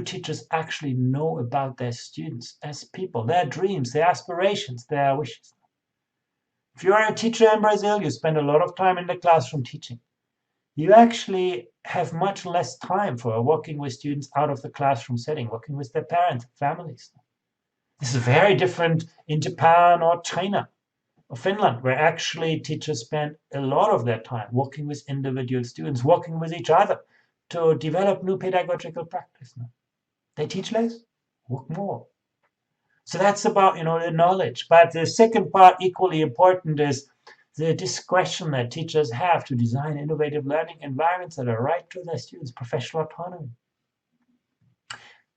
teachers actually know about their students as people, their dreams, their aspirations, their wishes? If you are a teacher in Brazil, you spend a lot of time in the classroom teaching. You actually have much less time for working with students out of the classroom setting, working with their parents, families. This is very different in Japan or China or Finland, where actually teachers spend a lot of their time working with individual students, working with each other to develop new pedagogical practice. They teach less, work more. So that's about, the knowledge. But the second part, equally important, is the discretion that teachers have to design innovative learning environments that are right to their students, professional autonomy.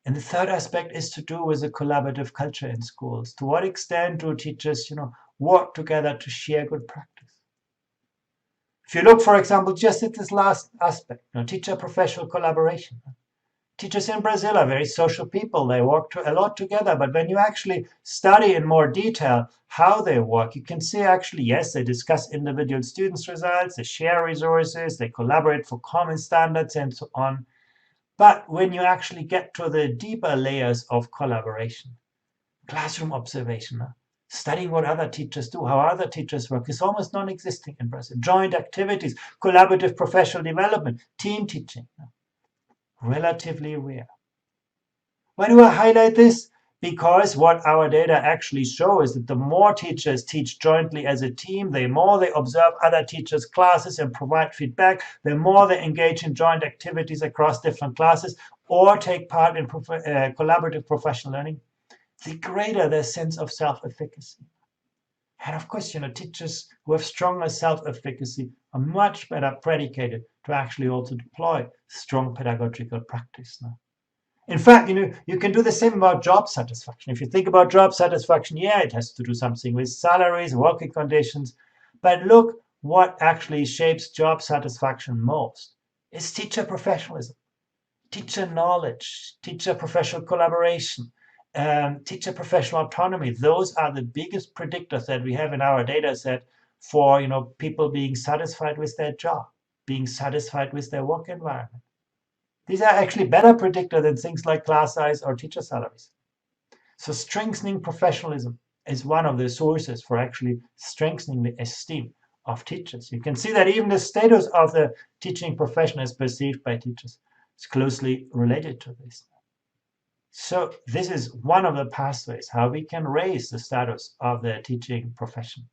And the third aspect is to do with the collaborative culture in schools. To what extent do teachers, work together to share good practice? If you look, for example, just at this last aspect, teacher-professional collaboration. Teachers in Brazil are very social people. They work a lot together. But when you actually study in more detail how they work, you can see actually, yes, they discuss individual students' results, they share resources, they collaborate for common standards and so on. But when you actually get to the deeper layers of collaboration, classroom observation, studying what other teachers do, how other teachers work, is almost non-existing in Brazil. Joint activities, collaborative professional development, team teaching, relatively rare. Why do I highlight this? Because what our data actually show is that the more teachers teach jointly as a team, the more they observe other teachers' classes and provide feedback, the more they engage in joint activities across different classes or take part in collaborative professional learning, the greater their sense of self-efficacy. And of course, teachers who have stronger self-efficacy are much better predicated to actually also deploy strong pedagogical practice. In fact, you can do the same about job satisfaction. If you think about job satisfaction, yeah, it has to do something with salaries, working conditions. But look, what actually shapes job satisfaction most is teacher professionalism, teacher knowledge, teacher professional collaboration, teacher professional autonomy. Those are the biggest predictors that we have in our data set for people being satisfied with their job, being satisfied with their work environment. These are actually better predictors than things like class size or teacher salaries. So strengthening professionalism is one of the sources for actually strengthening the esteem of teachers. You can see that even the status of the teaching profession as perceived by teachers is closely related to this. So this is one of the pathways how we can raise the status of the teaching profession.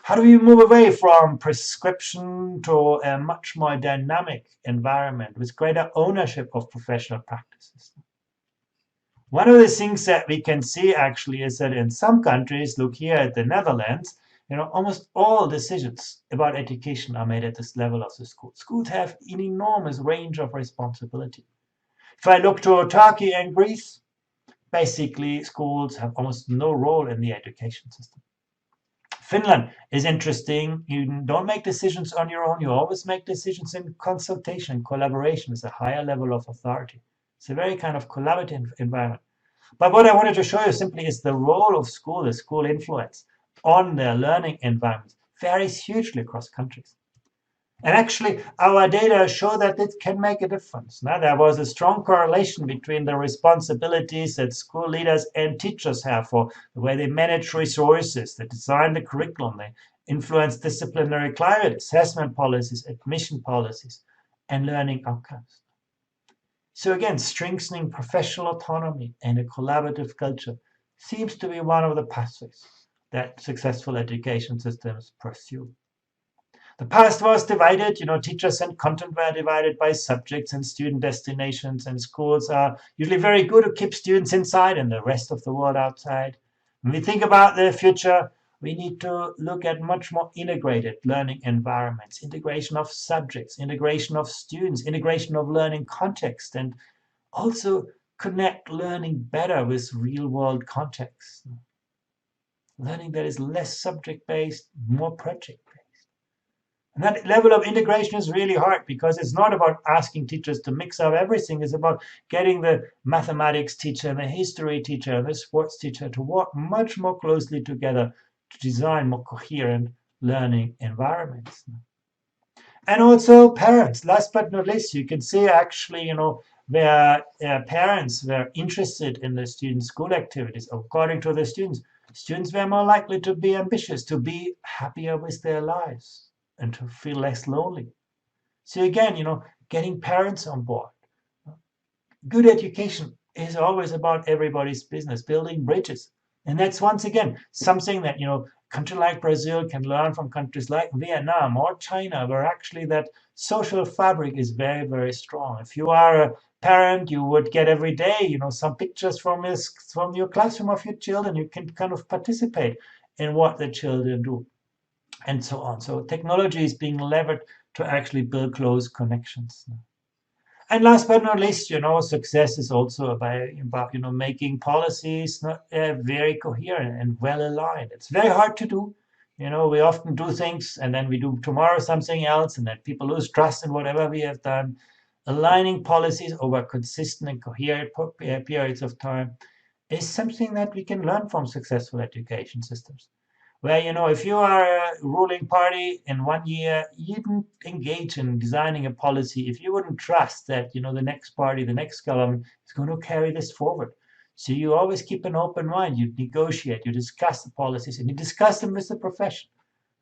How do we move away from prescription to a much more dynamic environment with greater ownership of professional practices? One of the things that we can see actually is that in some countries, look here at the Netherlands, almost all decisions about education are made at this level of the school. Schools have an enormous range of responsibility. If I look to Turkey and Greece, basically schools have almost no role in the education system. Finland is interesting. You don't make decisions on your own. You always make decisions in consultation, collaboration with a higher level of authority. It's a very kind of collaborative environment. But what I wanted to show you simply is the role of school, the school influence on their learning environment varies hugely across countries. And actually, our data show that it can make a difference. Now, there was a strong correlation between the responsibilities that school leaders and teachers have for the way they manage resources, they design the curriculum, they influence disciplinary climate, assessment policies, admission policies, and learning outcomes. So again, strengthening professional autonomy and a collaborative culture seems to be one of the pathways that successful education systems pursue. The past was divided, teachers and content were divided by subjects and student destinations, and schools are usually very good to keep students inside and the rest of the world outside. When we think about the future, we need to look at much more integrated learning environments, integration of subjects, integration of students, integration of learning context, and also connect learning better with real-world context. Learning that is less subject-based, more project-based. And that level of integration is really hard because it's not about asking teachers to mix up everything. It's about getting the mathematics teacher and the history teacher and the sports teacher to work much more closely together to design more coherent learning environments. And also parents, last but not least, you can see actually, where parents were interested in the students' school activities. According to the students were more likely to be ambitious, to be happier with their lives, and to feel less lonely. So again, getting parents on board. Good education is always about everybody's business, building bridges. And that's once again something that, a country like Brazil can learn from countries like Vietnam or China, where actually that social fabric is very, very strong. If you are a parent, you would get every day, some pictures from your classroom of your children. You can kind of participate in what the children do, and so on. So technology is being levered to actually build close connections. And last but not least, success is also about making policies very coherent and well aligned. It's very hard to do. We often do things and then we do tomorrow something else, and then people lose trust in whatever we have done. Aligning policies over consistent and coherent periods of time is something that we can learn from successful education systems. Where, if you are a ruling party in 1 year, you didn't engage in designing a policy if you wouldn't trust that, the next party, the next government is going to carry this forward. So you always keep an open mind. You negotiate, you discuss the policies, and you discuss them with the profession.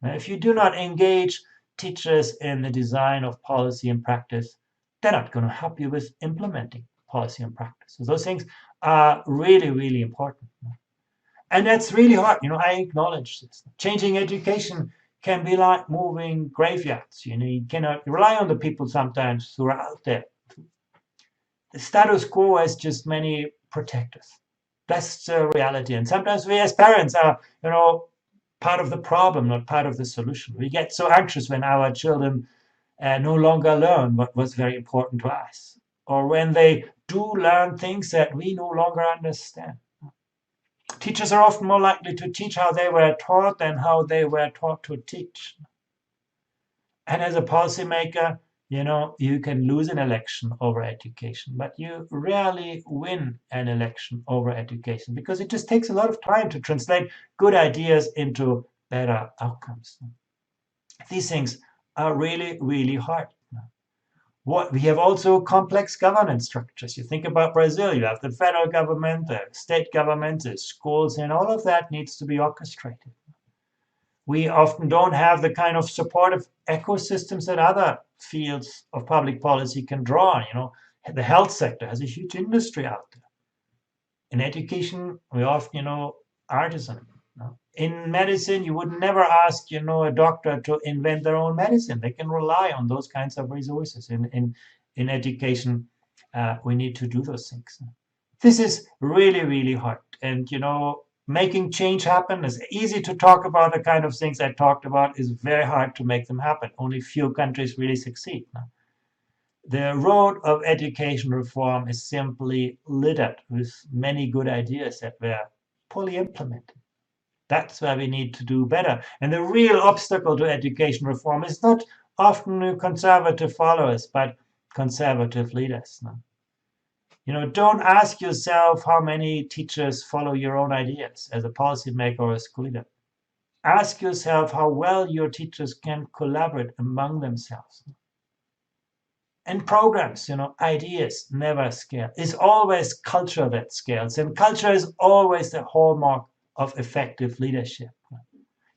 Now, if you do not engage teachers in the design of policy and practice, they're not going to help you with implementing policy and practice. So those things are really, really important. And that's really hard. I acknowledge this. Changing education can be like moving graveyards. You cannot rely on the people sometimes who are out there. The status quo has just many protectors. That's the reality. And sometimes we as parents are, part of the problem, not part of the solution. We get so anxious when our children no longer learn what was very important to us, or when they do learn things that we no longer understand. Teachers are often more likely to teach how they were taught than how they were taught to teach. And as a policymaker, you can lose an election over education, but you rarely win an election over education because it just takes a lot of time to translate good ideas into better outcomes. These things are really, really hard. We have also complex governance structures. You think about Brazil, you have the federal government, the state government, the schools, and all of that needs to be orchestrated. We often don't have the kind of supportive ecosystems that other fields of public policy can draw on. The health sector has a huge industry out there. In education, we often, artisan. In medicine, you would never ask, a doctor to invent their own medicine. They can rely on those kinds of resources. In education, we need to do those things. This is really, really hard. And, making change happen is easy to talk about. The kind of things I talked about is very hard to make them happen. Only few countries really succeed. The road of education reform is simply littered with many good ideas that were poorly implemented. That's where we need to do better. And the real obstacle to education reform is not often conservative followers, but conservative leaders. Don't ask yourself how many teachers follow your own ideas as a policymaker or a school leader. Ask yourself how well your teachers can collaborate among themselves. And programs, ideas never scale. It's always culture that scales. And culture is always the hallmark of effective leadership.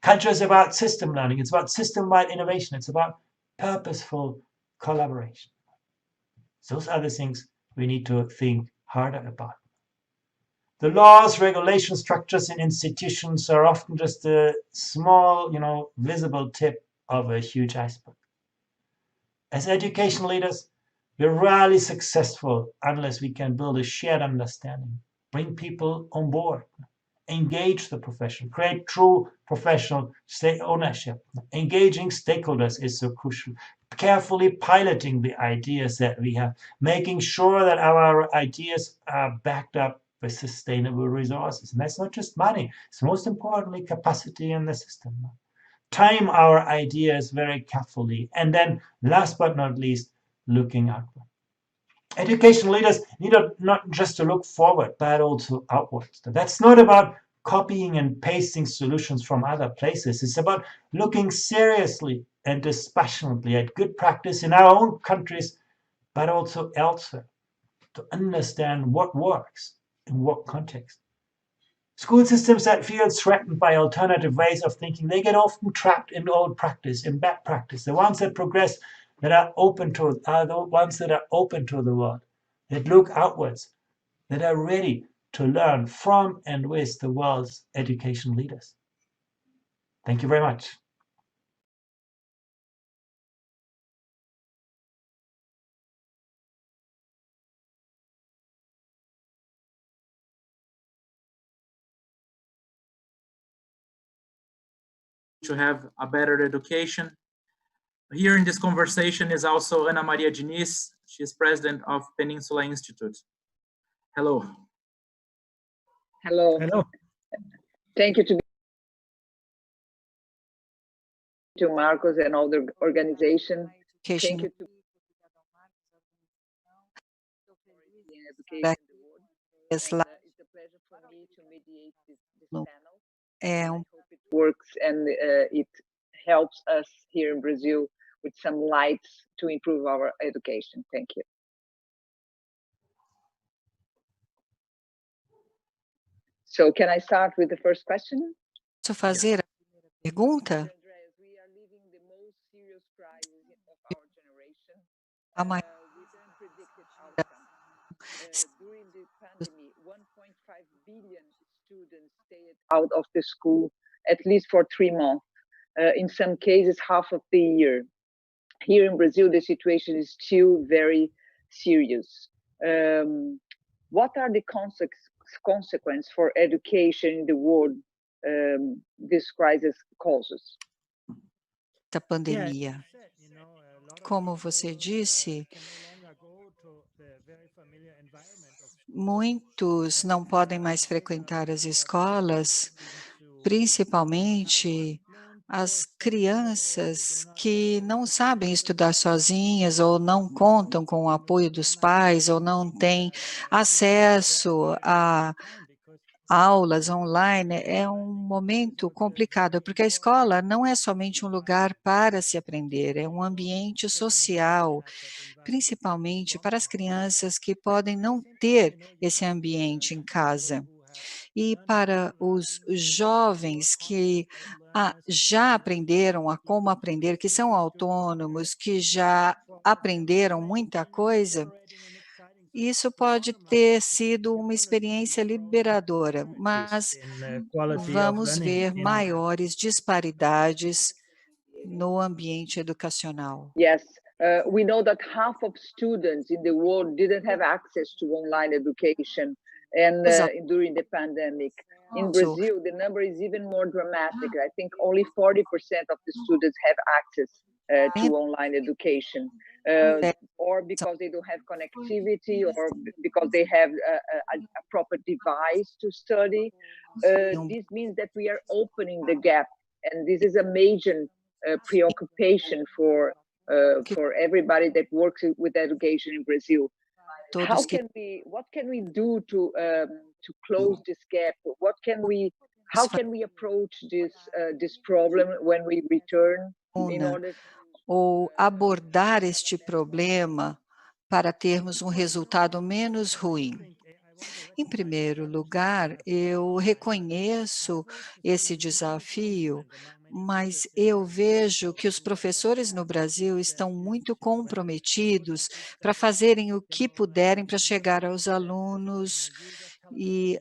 Culture is about system learning. It's about system-wide innovation. It's about purposeful collaboration. Those are the things we need to think harder about. The laws, regulation structures, and institutions are often just a small, visible tip of a huge iceberg. As education leaders, we're rarely successful unless we can build a shared understanding, bring people on board, engage the profession, create true professional ownership. Engaging stakeholders is so crucial. Carefully piloting the ideas that we have, making sure that our ideas are backed up with sustainable resources. And that's not just money, it's most importantly capacity in the system. Time our ideas very carefully. And then last but not least, looking outward. Education leaders need not just to look forward, but also outwards. That's not about copying and pasting solutions from other places. It's about looking seriously and dispassionately at good practice in our own countries, but also elsewhere, to understand what works in what context. School systems that feel threatened by alternative ways of thinking, they get often trapped in old practice, in bad practice. The ones that progress, that are open to the ones that are open to the world, that look outwards, that are ready to learn from and with the world's education leaders. Thank you very much. To have a better education. Here in this conversation is also Ana Maria Diniz. She is president of Península Institute. Hello. Hello. Hello. Thank you to Marcos and all the organization. Thank you to Back it's a pleasure for me to mediate this panel. I hope it works and it helps us here in Brazil with some lights to improve our education. Thank you. So can I start with the first question? Posso fazer a pergunta? A maior during the pandemic, 1.5 billion students stayed out of the school at least for 3 months. In some cases, half of the year. Here in Brazil, the situation is still very serious. What are the consequence for education in the world this crisis causes? Da pandemia. Como você disse, muitos não podem mais frequentar as escolas, principalmente as crianças que não sabem estudar sozinhas ou não contam com o apoio dos pais ou não têm acesso a aulas online. É um momento complicado, porque a escola não é somente um lugar para se aprender, é um ambiente social, principalmente para as crianças que podem não ter esse ambiente em casa. E para os jovens que já aprenderam a como aprender, que são autônomos, que já aprenderam muita coisa, isso pode ter sido uma experiência liberadora, mas vamos ver maiores disparidades no ambiente educacional. Yes, we know that half of students in the world didn't have access to online education and during the pandemic. In Brazil, the number is even more dramatic. I think only 40% of the students have access to online education, or because they don't have connectivity, or because they have a proper device to study. This means that we are opening the gap, and this is a major preoccupation for everybody that works with education in Brazil. What can we do to close this gap? How can we approach this problem when we return in order? Ou abordar este problema para termos um resultado menos ruim. Em primeiro lugar, eu reconheço esse desafio, mas eu vejo que os professores no Brasil estão muito comprometidos para fazerem o que puderem para chegar aos alunos, e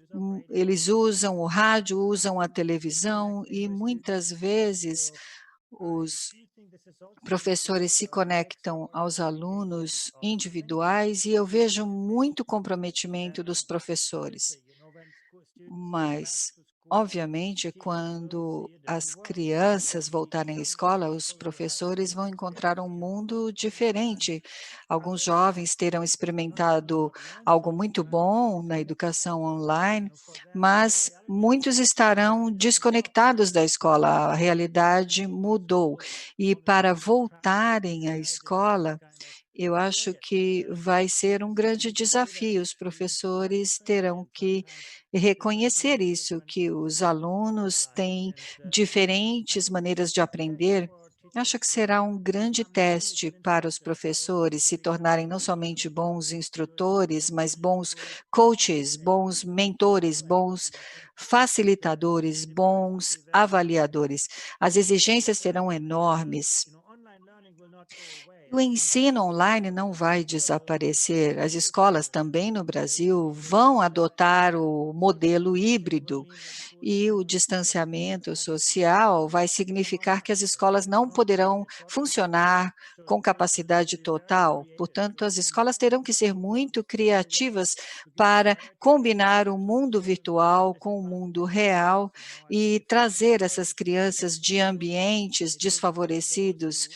eles usam o rádio, usam a televisão, e muitas vezes os professores se conectam aos alunos individuais, e eu vejo muito comprometimento dos professores. Mas, obviamente, quando as crianças voltarem à escola, os professores vão encontrar um mundo diferente. Alguns jovens terão experimentado algo muito bom na educação online, mas muitos estarão desconectados da escola. A realidade mudou. E para voltarem à escola, eu acho que vai ser um grande desafio. Os professores terão que reconhecer isso, que os alunos têm diferentes maneiras de aprender. Acho que será um grande teste para os professores se tornarem não somente bons instrutores, mas bons coaches, bons mentores, bons facilitadores, bons avaliadores. As exigências serão enormes. O ensino online não vai desaparecer. As escolas também no Brasil vão adotar o modelo híbrido, e o distanciamento social vai significar que as escolas não poderão funcionar com capacidade total. Portanto, as escolas terão que ser muito criativas para combinar o mundo virtual com o mundo real e trazer essas crianças de ambientes desfavorecidos.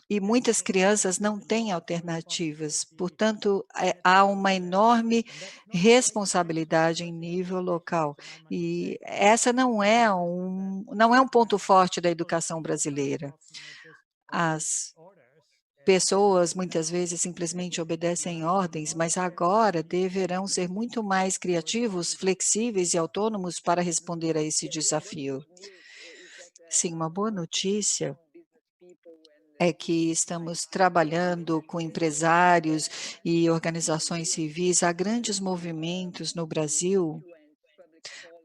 E muitas crianças não têm alternativas, portanto, há uma enorme responsabilidade em nível local. E essa não é um ponto forte da educação brasileira. As pessoas muitas vezes simplesmente obedecem ordens, mas agora deverão ser muito mais criativos, flexíveis e autônomos para responder a esse desafio. Sim, uma boa notícia é que estamos trabalhando com empresários e organizações civis. Há grandes movimentos no Brasil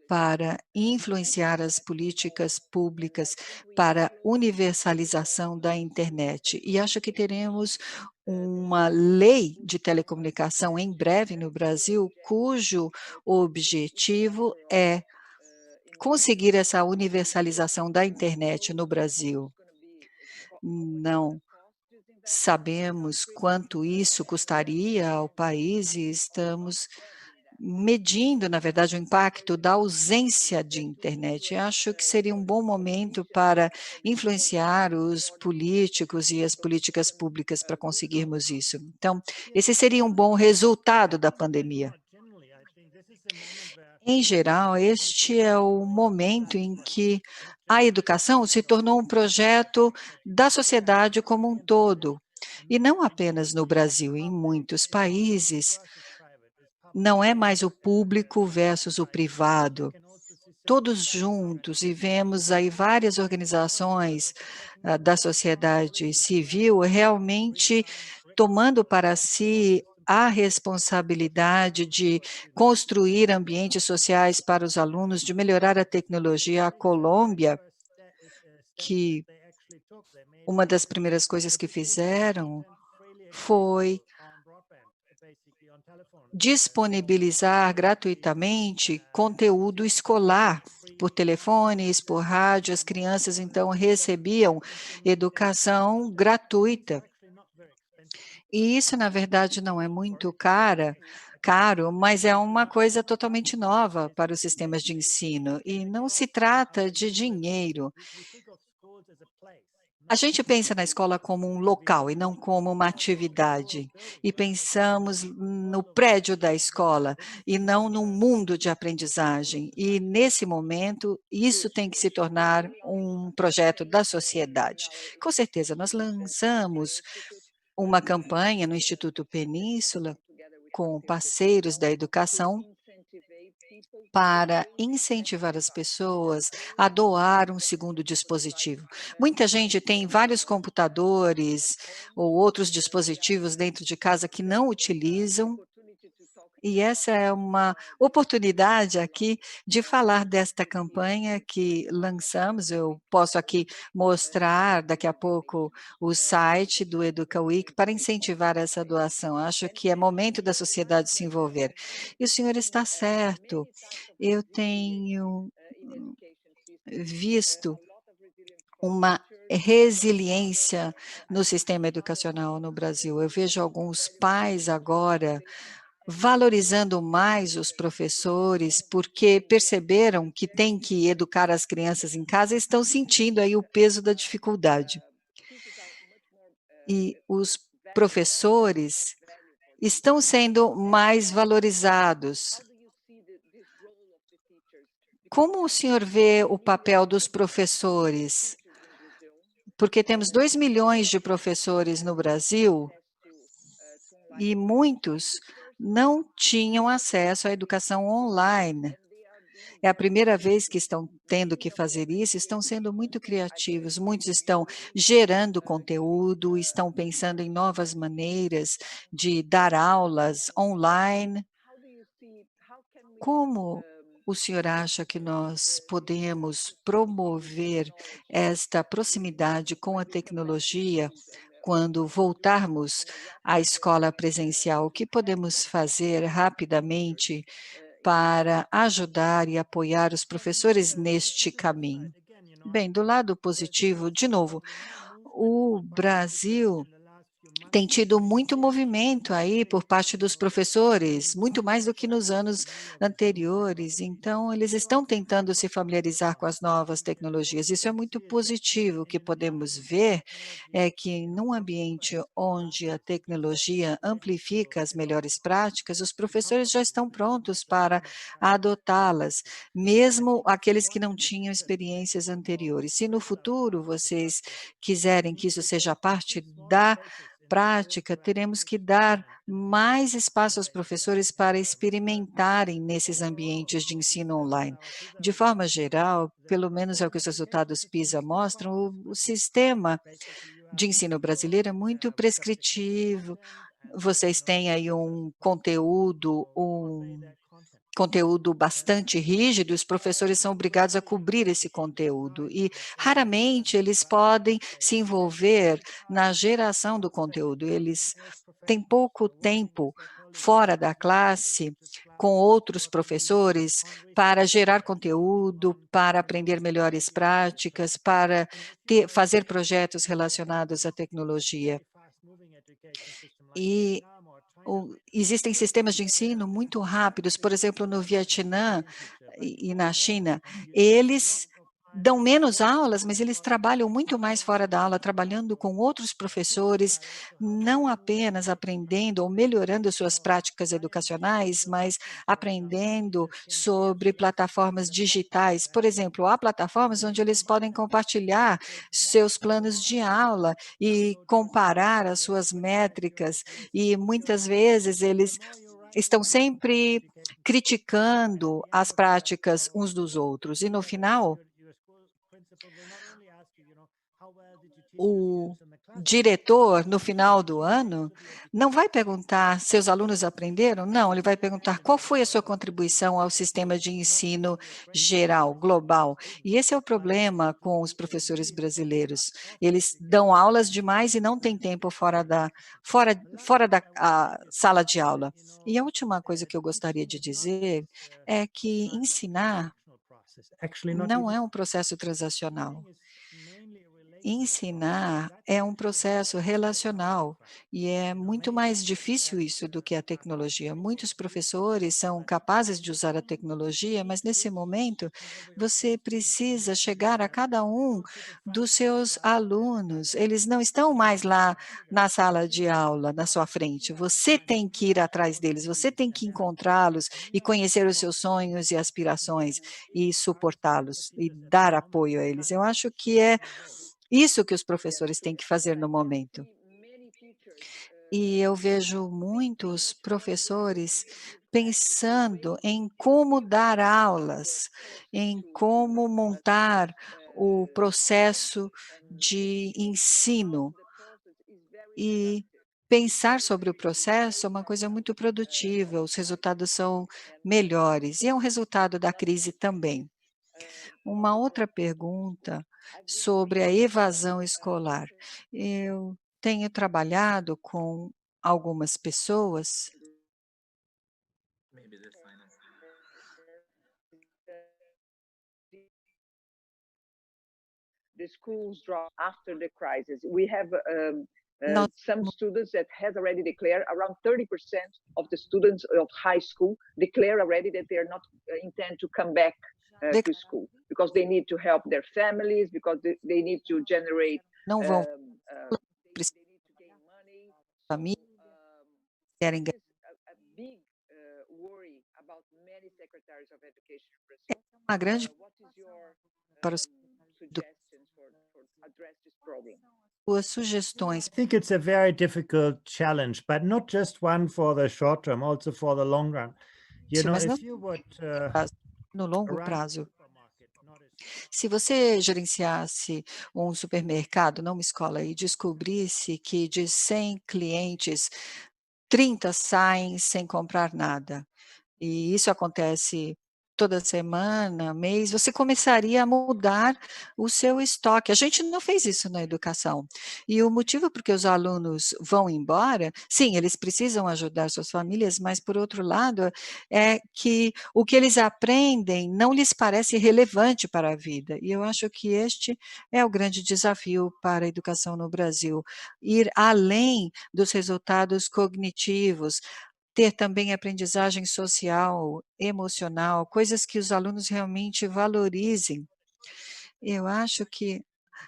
para influenciar as políticas públicas para a universalização da internet. E acho que teremos uma lei de telecomunicação em breve no Brasil, cujo objetivo é conseguir essa universalização da internet no Brasil. Não sabemos quanto isso custaria ao país e estamos medindo, na verdade, o impacto da ausência de internet. Eu acho que seria um bom momento para influenciar os políticos e as políticas públicas para conseguirmos isso. Então, esse seria um bom resultado da pandemia. Em geral, este é o momento em que a educação se tornou um projeto da sociedade como um todo, e não apenas no Brasil, em muitos países. Não é mais o público versus o privado, todos juntos, e vemos aí várias organizações da sociedade civil realmente tomando para si a responsabilidade de construir ambientes sociais para os alunos, de melhorar a tecnologia. A Colômbia, que uma das primeiras coisas que fizeram foi disponibilizar gratuitamente conteúdo escolar por telefones, por rádio. As crianças, então, recebiam educação gratuita. E isso, na verdade, não é muito caro, mas é uma coisa totalmente nova para os sistemas de ensino. E não se trata de dinheiro. A gente pensa na escola como um local e não como uma atividade. E pensamos no prédio da escola e não no mundo de aprendizagem. E, nesse momento, isso tem que se tornar um projeto da sociedade. Com certeza, nós lançamos uma campanha no Instituto Península com parceiros da educação para incentivar as pessoas a doar um segundo dispositivo. Muita gente tem vários computadores ou outros dispositivos dentro de casa que não utilizam, e essa é uma oportunidade aqui de falar desta campanha que lançamos. Eu posso aqui mostrar daqui a pouco o site do Educa Week para incentivar essa doação. Acho que é momento da sociedade se envolver. E o senhor está certo. Eu tenho visto uma resiliência no sistema educacional no Brasil. Eu vejo alguns pais agora valorizando mais os professores, porque perceberam que tem que educar as crianças em casa e estão sentindo aí o peso da dificuldade. E os professores estão sendo mais valorizados. Como o senhor vê o papel dos professores? Porque temos 2 milhões de professores no Brasil e muitos não tinham acesso à educação online. É a primeira vez que estão tendo que fazer isso, estão sendo muito criativos, muitos estão gerando conteúdo, estão pensando em novas maneiras de dar aulas online. Como o senhor acha que nós podemos promover esta proximidade com a tecnologia quando voltarmos à escola presencial? O que podemos fazer rapidamente para ajudar e apoiar os professores neste caminho? Bem, do lado positivo, de novo, o Brasil tem tido muito movimento aí por parte dos professores, muito mais do que nos anos anteriores. Então, eles estão tentando se familiarizar com as novas tecnologias. Isso é muito positivo. O que podemos ver é que, num ambiente onde a tecnologia amplifica as melhores práticas, os professores já estão prontos para adotá-las, mesmo aqueles que não tinham experiências anteriores. Se no futuro vocês quiserem que isso seja parte da prática, teremos que dar mais espaço aos professores para experimentarem nesses ambientes de ensino online. De forma geral, pelo menos é o que os resultados PISA mostram, o sistema de ensino brasileiro é muito prescritivo. Vocês têm aí um conteúdo bastante rígido, os professores são obrigados a cobrir esse conteúdo e raramente eles podem se envolver na geração do conteúdo. Eles têm pouco tempo fora da classe com outros professores para gerar conteúdo, para aprender melhores práticas, para fazer projetos relacionados à tecnologia. E Existem sistemas de ensino muito rápidos, por exemplo, no Vietnã e na China, eles dão menos aulas, mas eles trabalham muito mais fora da aula, trabalhando com outros professores, não apenas aprendendo ou melhorando suas práticas educacionais, mas aprendendo sobre plataformas digitais. Por exemplo, há plataformas onde eles podem compartilhar seus planos de aula e comparar as suas métricas, e muitas vezes eles estão sempre criticando as práticas uns dos outros. E no final, o diretor, no final do ano, não vai perguntar: seus alunos aprenderam? Não, ele vai perguntar: qual foi a sua contribuição ao sistema de ensino geral, global? E esse é o problema com os professores brasileiros. Eles dão aulas demais e não têm tempo fora da sala de aula. E a última coisa que eu gostaria de dizer é que ensinar não é um processo transacional. Ensinar é um processo relacional e é muito mais difícil isso do que a tecnologia. Muitos professores são capazes de usar a tecnologia, mas nesse momento você precisa chegar a cada um dos seus alunos. Eles não estão mais lá na sala de aula, na sua frente. Você tem que ir atrás deles, você tem que encontrá-los e conhecer os seus sonhos e aspirações e suportá-los e dar apoio a eles. Eu acho que é isso que os professores têm que fazer no momento. E eu vejo muitos professores pensando em como dar aulas, em como montar o processo de ensino. E pensar sobre o processo é uma coisa muito produtiva, os resultados são melhores, e é um resultado da crise também. Uma outra pergunta sobre a evasão escolar. Eu tenho trabalhado com algumas pessoas the schools drop after the crisis. We have nós some students that has already declared, around 30% of the students of high school declare already that they are not intend to come back to school because they need to help their families, because they need to generate não vão família, querem ganhar. a big worry about many secretaries of education in Brazil. É uma grande What is your para os suggestions for address this problem? suas sugestões. I think it's a very difficult challenge, but not just one for the short term, also for the long run. You know, Mas não if you would no longo prazo. Se você gerenciasse um supermercado, não uma escola, e descobrisse que de 100 clientes, 30 saem sem comprar nada, e isso acontece toda semana, mês, você começaria a mudar o seu estoque. A gente não fez isso na educação. E o motivo por que os alunos vão embora, sim, eles precisam ajudar suas famílias, mas por outro lado, é que o que eles aprendem não lhes parece relevante para a vida. E eu acho que este é o grande desafio para a educação no Brasil, ir além dos resultados cognitivos, ter também aprendizagem social, emocional, coisas que os alunos realmente valorizem. Eu acho que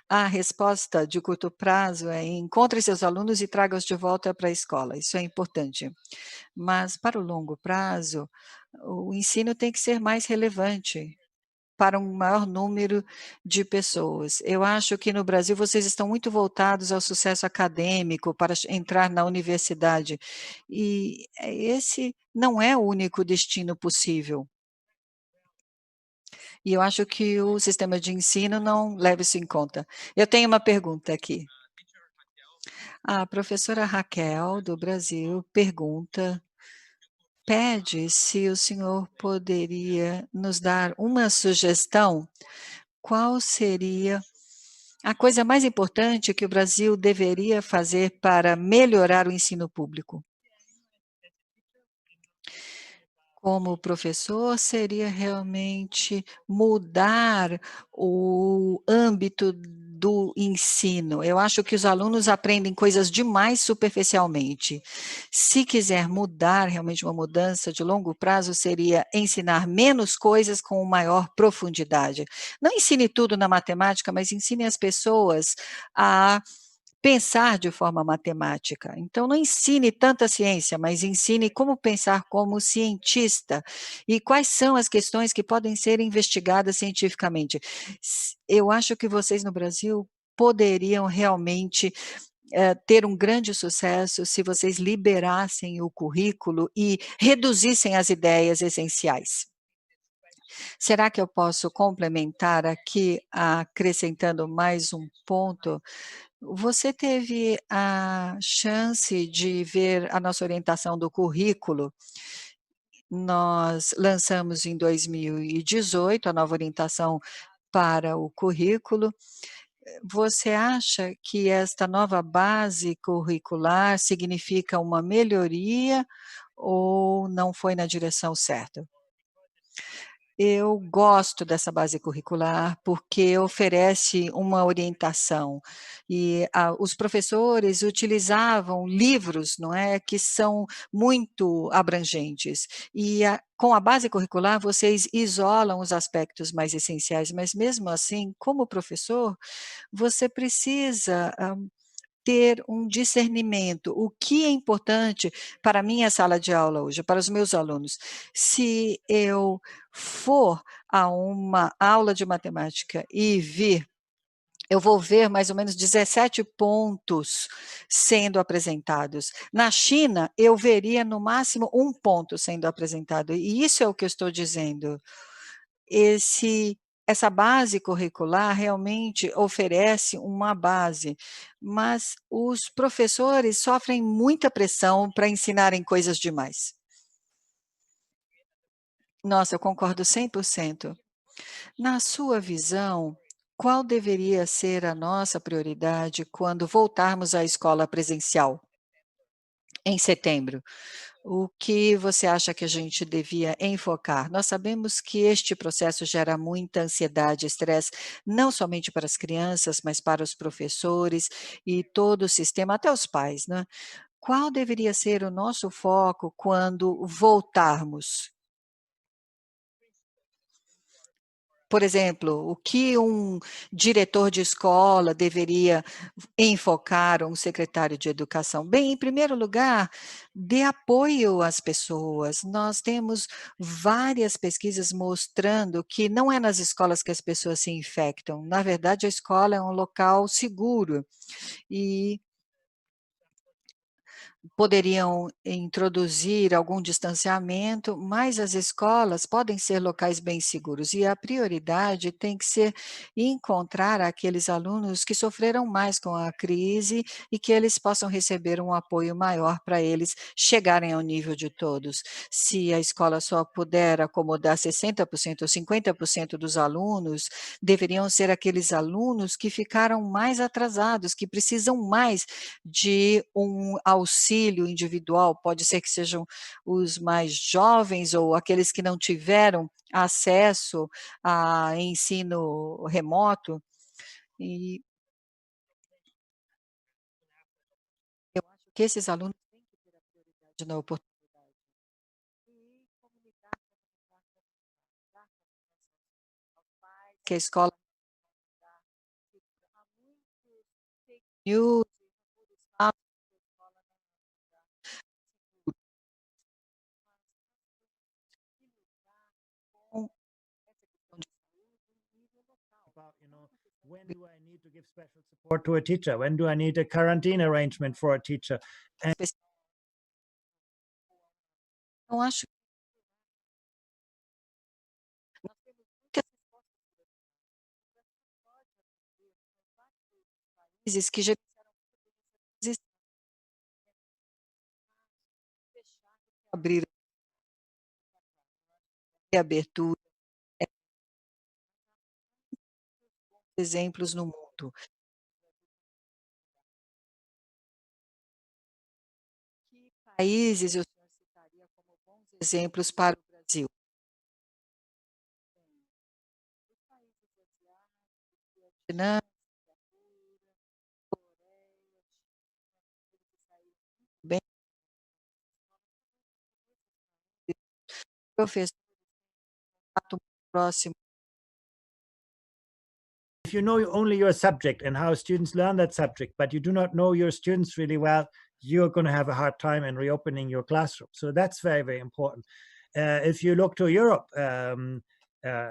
a resposta de curto prazo é: encontre seus alunos e traga-os de volta para a escola, isso é importante. Mas para o longo prazo, o ensino tem que ser mais relevante para um maior número de pessoas. Eu acho que no Brasil vocês estão muito voltados ao sucesso acadêmico para entrar na universidade, e esse não é o único destino possível. E eu acho que o sistema de ensino não leva isso em conta. Eu tenho uma pergunta aqui. A professora Raquel, do Brasil, pede se o senhor poderia nos dar uma sugestão. Qual seria a coisa mais importante que o Brasil deveria fazer para melhorar o ensino público? Como professor, seria realmente mudar o âmbito do ensino. Eu acho que os alunos aprendem coisas demais superficialmente. Se quiser mudar, realmente uma mudança de longo prazo, seria ensinar menos coisas com maior profundidade. Não ensine tudo na matemática, mas ensine as pessoas a pensar de forma matemática. Então, não ensine tanta ciência, mas ensine como pensar como cientista e quais são as questões que podem ser investigadas cientificamente. Eu acho que vocês no Brasil poderiam realmente ter um grande sucesso se vocês liberassem o currículo e reduzissem as ideias essenciais. Será que eu posso complementar aqui, acrescentando mais um ponto? Você teve a chance de ver a nossa orientação do currículo. Nós lançamos em 2018 a nova orientação para o currículo. Você acha que esta nova base curricular significa uma melhoria ou não foi na direção certa? Eu gosto dessa base curricular, porque oferece uma orientação e os professores utilizavam livros, não é, que são muito abrangentes e com a base curricular vocês isolam os aspectos mais essenciais, mas mesmo assim, como professor, você precisa ter um discernimento, o que é importante para a minha sala de aula hoje, para os meus alunos. Se eu for a uma aula de matemática e eu vou ver mais ou menos 17 pontos sendo apresentados. Na China, eu veria no máximo 1 ponto sendo apresentado, e isso é o que eu estou dizendo. Essa base curricular realmente oferece uma base, mas os professores sofrem muita pressão para ensinarem coisas demais. Nossa, eu concordo 100%. Na sua visão, qual deveria ser a nossa prioridade quando voltarmos à escola presencial em setembro? O que você acha que a gente devia enfocar? Nós sabemos que este processo gera muita ansiedade e estresse, não somente para as crianças, mas para os professores e todo o sistema, até os pais, né? Qual deveria ser o nosso foco quando voltarmos? Por exemplo, o que um diretor de escola deveria enfocar, um secretário de educação? Bem, em primeiro lugar, dê apoio às pessoas. Nós temos várias pesquisas mostrando que não é nas escolas que as pessoas se infectam. Na verdade, a escola é um local seguro e poderiam introduzir algum distanciamento, mas as escolas podem ser locais bem seguros e a prioridade tem que ser encontrar aqueles alunos que sofreram mais com a crise e que eles possam receber um apoio maior para eles chegarem ao nível de todos. Se a escola só puder acomodar 60% ou 50% dos alunos, deveriam ser aqueles alunos que ficaram mais atrasados, que precisam mais de um auxílio individual, pode ser que sejam os mais jovens ou aqueles que não tiveram acesso a ensino remoto. E eu acho que esses alunos têm que ter a prioridade na oportunidade. E comunicar que a escola há muitos fake news, when do I need to give special support to a teacher? When do I need a quarantine arrangement for a teacher? And não acho nós temos muitas países que já abrir abertura, exemplos no mundo. Que países eu citaria como bons exemplos para o Brasil? Os países asiáticos, Vietnã, Professor, próximo. If you know only your subject and how students learn that subject, but you do not know your students really well, you're going to have a hard time in reopening your classroom. So that's very, very important. If you look to Europe,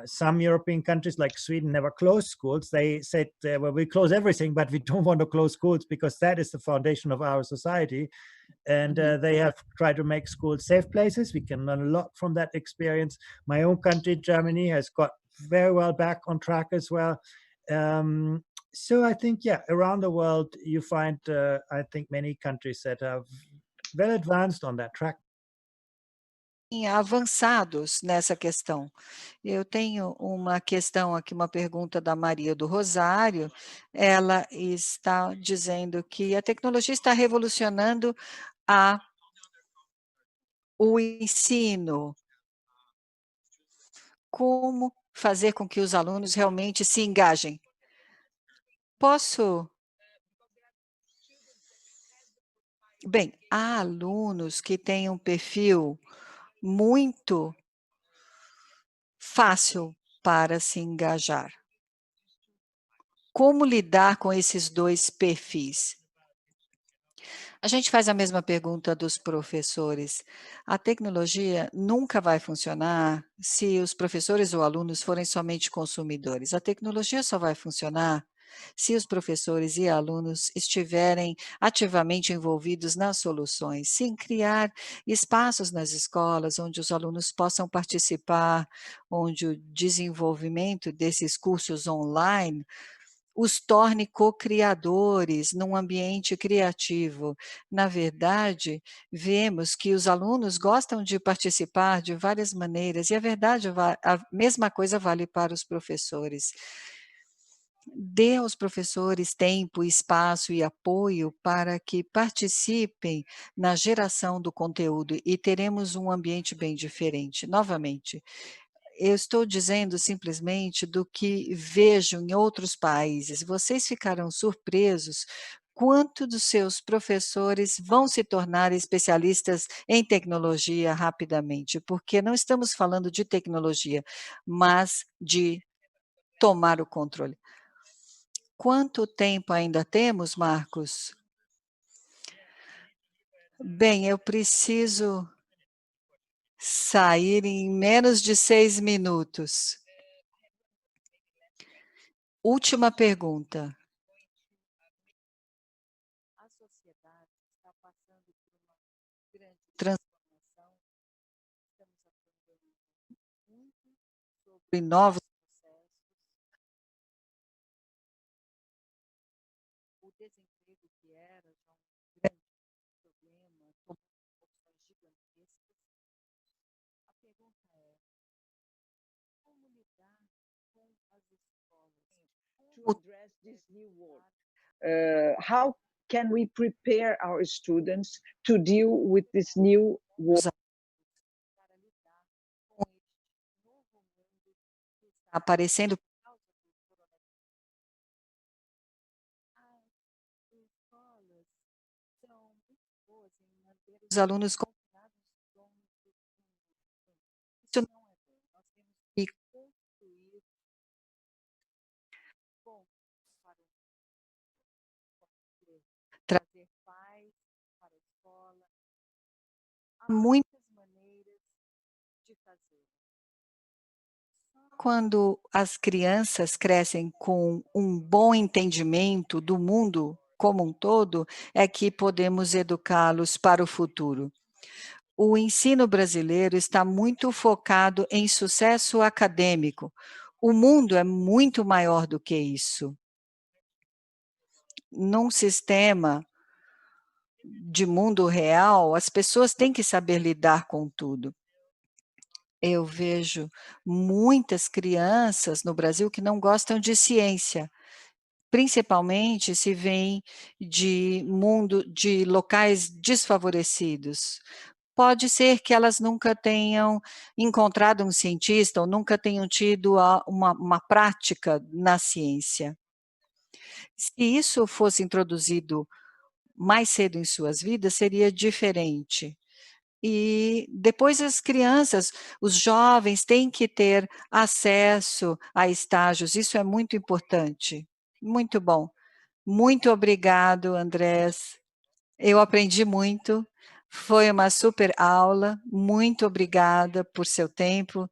some European countries like Sweden never closed schools. They said, well, we close everything, but we don't want to close schools because that is the foundation of our society. And they have tried to make schools safe places. We can learn a lot from that experience. My own country, Germany, has got very well back on track as well. So I think, yeah, around the world, you find, I think, many countries that are well advanced on that track. Avançados nessa questão. Eu tenho uma questão aqui, uma pergunta da Maria do Rosário. Ela está dizendo que a tecnologia está revolucionando o ensino. Como fazer com que os alunos realmente se engajem? Posso? Bem, há alunos que têm um perfil muito fácil para se engajar. Como lidar com esses dois perfis? A gente faz a mesma pergunta dos professores. A tecnologia nunca vai funcionar se os professores ou alunos forem somente consumidores. A tecnologia só vai funcionar se os professores e alunos estiverem ativamente envolvidos nas soluções, sem criar espaços nas escolas onde os alunos possam participar, onde o desenvolvimento desses cursos online os torne co-criadores num ambiente criativo. Na verdade, vemos que os alunos gostam de participar de várias maneiras, e a mesma coisa vale para os professores. Dê aos professores tempo, espaço e apoio para que participem na geração do conteúdo e teremos um ambiente bem diferente. Novamente, eu estou dizendo simplesmente do que vejo em outros países. Vocês ficarão surpresos quanto dos seus professores vão se tornar especialistas em tecnologia rapidamente, porque não estamos falando de tecnologia, mas de tomar o controle. Quanto tempo ainda temos, Marcos? Bem, eu preciso sair em menos de 6 minutos. Última pergunta. A sociedade está passando por uma grande transformação. Estamos aprendendo muito sobre novos processos. O desemprego que era já um grande problema, com proporções gigantescas. A pergunta é, como lidar com as escolas? To address this new world, how can we prepare our students to deal with this new world? Aparecendo os alunos confinados. Isso não é bom. Nós temos que construir trazer paz para a escola. Há muitas maneiras de fazer. Quando as crianças crescem com um bom entendimento do mundo como um todo, é que podemos educá-los para o futuro. O ensino brasileiro está muito focado em sucesso acadêmico. O mundo é muito maior do que isso. Num sistema de mundo real, as pessoas têm que saber lidar com tudo. Eu vejo muitas crianças no Brasil que não gostam de ciência, principalmente se vêm de locais desfavorecidos. Pode ser que elas nunca tenham encontrado um cientista ou nunca tenham tido uma prática na ciência. Se isso fosse introduzido mais cedo em suas vidas, seria diferente. E depois as crianças, os jovens têm que ter acesso a estágios, isso é muito importante. Muito bom. Muito obrigado, Andrés. Eu aprendi muito, foi uma super aula, muito obrigada por seu tempo,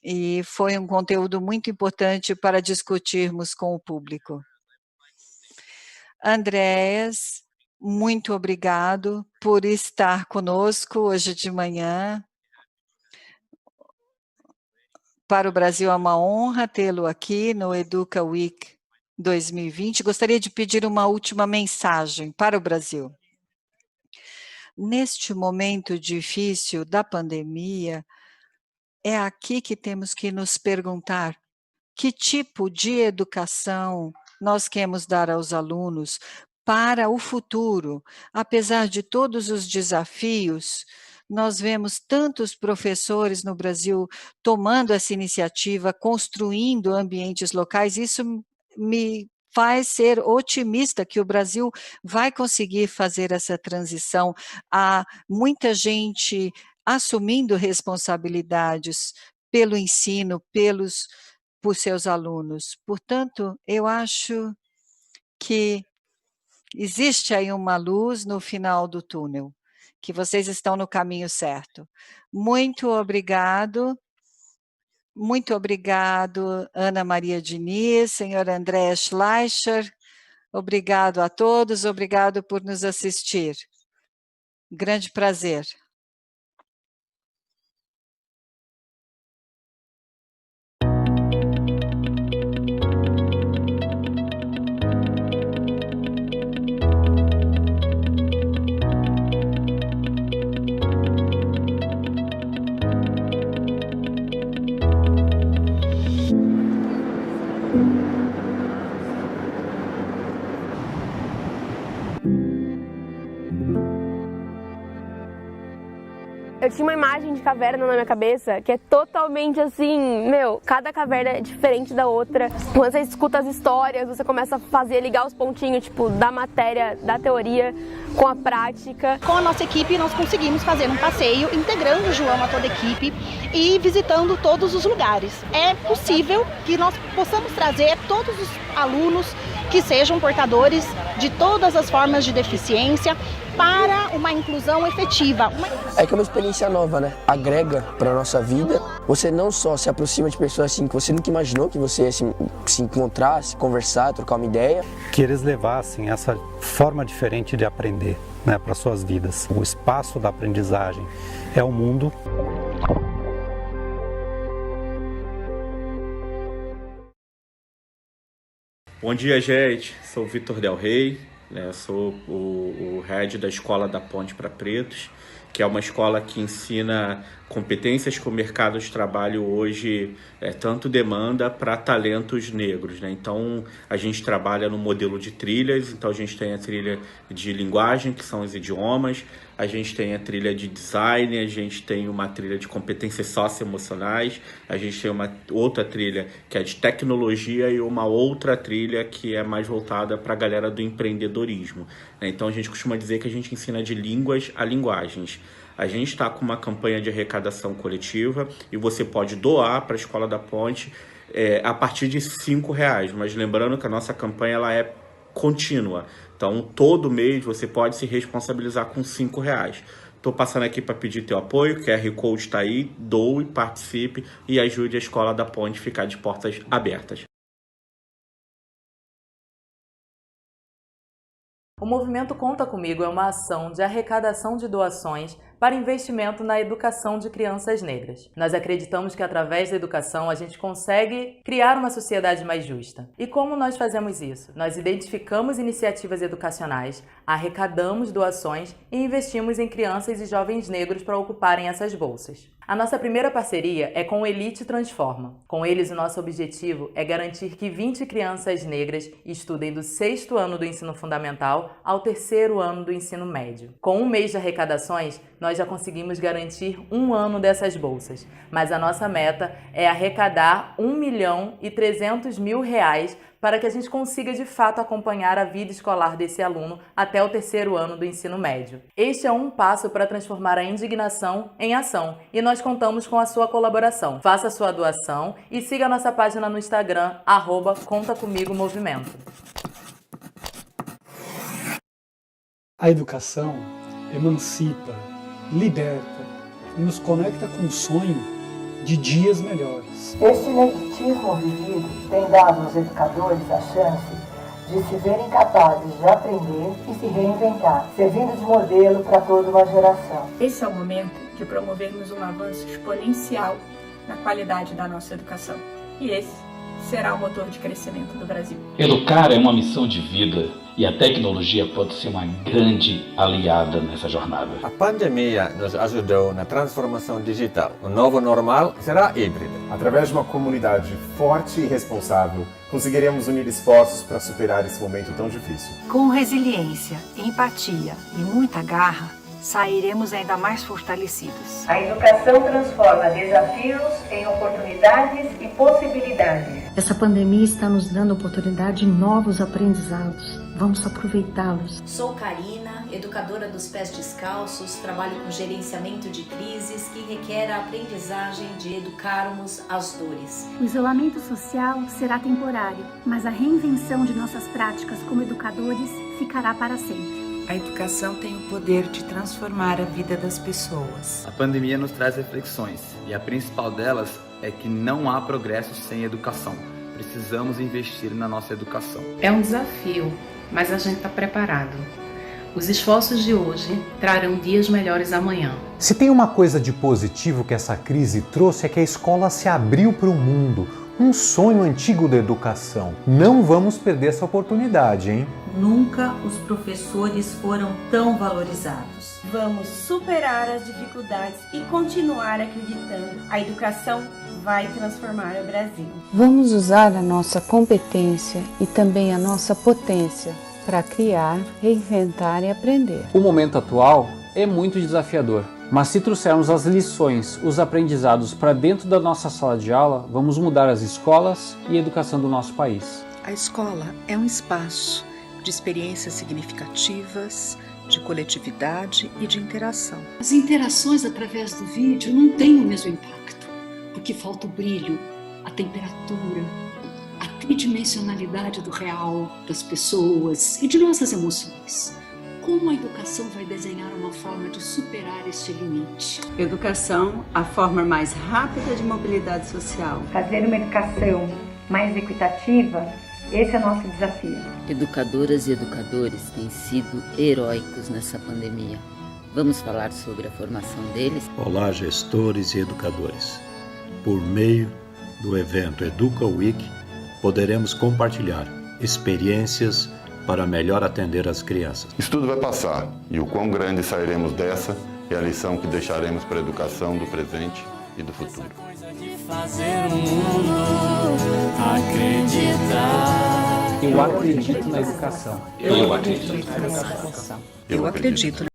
e foi um conteúdo muito importante para discutirmos com o público. Andreas, muito obrigado por estar conosco hoje de manhã. Para o Brasil é uma honra tê-lo aqui no Educa Week 2020. Gostaria de pedir uma última mensagem para o Brasil. Neste momento difícil da pandemia, é aqui que temos que nos perguntar que tipo de educação nós queremos dar aos alunos para o futuro. Apesar de todos os desafios, nós vemos tantos professores no Brasil tomando essa iniciativa, construindo ambientes locais, isso me faz ser otimista que o Brasil vai conseguir fazer essa transição. Há muita gente assumindo responsabilidades pelo ensino, por seus alunos. Portanto, eu acho que existe aí uma luz no final do túnel, que vocês estão no caminho certo. Muito obrigado, Ana Maria Diniz, senhor Andreas Schleicher, obrigado a todos, obrigado por nos assistir. Grande prazer. Eu tinha uma imagem de caverna na minha cabeça que é totalmente assim, cada caverna é diferente da outra. Quando você escuta as histórias, você começa a ligar os pontinhos, da matéria, da teoria com a prática. Com a nossa equipe, nós conseguimos fazer um passeio, integrando o João a toda a equipe e visitando todos os lugares. É possível que nós possamos trazer todos os alunos que sejam portadores de todas as formas de deficiência para uma inclusão efetiva. É que é uma experiência nova, né? Agrega para a nossa vida. Você não só se aproxima de pessoas assim que você nunca imaginou que você ia se encontrar, se conversar, trocar uma ideia. Que eles levassem essa forma diferente de aprender, né, para suas vidas. O espaço da aprendizagem é o mundo. Bom dia, gente. Sou o Vitor Del Rey. Sou o head da Escola da Ponte para Pretos, que é uma escola que ensina competências que o mercado de trabalho hoje tanto demanda para talentos negros, né? Então, a gente trabalha no modelo de trilhas, então a gente tem a trilha de linguagem, que são os idiomas, a gente tem a trilha de design, a gente tem uma trilha de competências socioemocionais, a gente tem uma outra trilha que é de tecnologia e uma outra trilha que é mais voltada para a galera do empreendedorismo, né? Então, a gente costuma dizer que a gente ensina de línguas a linguagens. A gente está com uma campanha de arrecadação coletiva e você pode doar para a Escola da Ponte a partir de R$5, mas lembrando que a nossa campanha ela é contínua. Então, todo mês você pode se responsabilizar com R$5. Estou passando aqui para pedir teu apoio, o QR Code está aí, doe, participe e ajude a Escola da Ponte a ficar de portas abertas. O movimento Conta Comigo é uma ação de arrecadação de doações para investimento na educação de crianças negras. Nós acreditamos que através da educação a gente consegue criar uma sociedade mais justa. E como nós fazemos isso? Nós identificamos iniciativas educacionais, arrecadamos doações e investimos em crianças e jovens negros para ocuparem essas bolsas. A nossa primeira parceria é com o Elite Transforma. Com eles, o nosso objetivo é garantir que 20 crianças negras estudem do 6º ano do ensino fundamental ao 3º ano do ensino médio. Com um mês de arrecadações, nós nós já conseguimos garantir 1 ano dessas bolsas, mas a nossa meta é arrecadar R$1.300.000 para que a gente consiga de fato acompanhar a vida escolar desse aluno até o 3º ano do ensino médio. Este é um passo para transformar a indignação em ação e nós contamos com a sua colaboração. Faça a sua doação e siga a nossa página no Instagram, @ContaComigoMovimento. A educação emancipa, liberta e nos conecta com o sonho de dias melhores. Este ineditismo vivido tem dado aos educadores a chance de se verem capazes de aprender e se reinventar, servindo de modelo para toda uma geração. Esse é o momento de promovermos um avanço exponencial na qualidade da nossa educação. E esse será o motor de crescimento do Brasil. Educar é uma missão de vida e a tecnologia pode ser uma grande aliada nessa jornada. A pandemia nos ajudou na transformação digital. O novo normal será híbrido. Através de uma comunidade forte e responsável, conseguiremos unir esforços para superar esse momento tão difícil. Com resiliência, empatia e muita garra, sairemos ainda mais fortalecidos. A educação transforma desafios em oportunidades e possibilidades. Essa pandemia está nos dando oportunidade de novos aprendizados. Vamos aproveitá-los. Sou Karina, educadora dos pés descalços, trabalho com gerenciamento de crises que requer a aprendizagem de educarmos as dores. O isolamento social será temporário, mas a reinvenção de nossas práticas como educadores ficará para sempre. A educação tem o poder de transformar a vida das pessoas. A pandemia nos traz reflexões e a principal delas é que não há progresso sem educação. Precisamos investir na nossa educação. É um desafio, mas a gente está preparado. Os esforços de hoje trarão dias melhores amanhã. Se tem uma coisa de positivo que essa crise trouxe é que a escola se abriu para o mundo. Um sonho antigo da educação. Não vamos perder essa oportunidade, hein? Nunca os professores foram tão valorizados. Vamos superar as dificuldades e continuar acreditando. A educação vai transformar o Brasil. Vamos usar a nossa competência e também a nossa potência para criar, reinventar e aprender. O momento atual é muito desafiador. Mas se trouxermos as lições, os aprendizados para dentro da nossa sala de aula, vamos mudar as escolas e a educação do nosso país. A escola é um espaço de experiências significativas, de coletividade e de interação. As interações através do vídeo não têm o mesmo impacto, porque falta o brilho, a temperatura, a tridimensionalidade do real, das pessoas e de nossas emoções. Como a educação vai desenhar uma forma de superar este limite? Educação, a forma mais rápida de mobilidade social. Fazer uma educação mais equitativa, esse é o nosso desafio. Educadoras e educadores têm sido heróicos nessa pandemia. Vamos falar sobre a formação deles? Olá, gestores e educadores. Por meio do evento Educa Week, poderemos compartilhar experiências para melhor atender as crianças. Isso tudo vai passar, e o quão grande sairemos dessa é a lição que deixaremos para a educação do presente e do futuro. Fazer o mundo acreditar. Eu acredito na educação. Eu acredito na educação. Eu acredito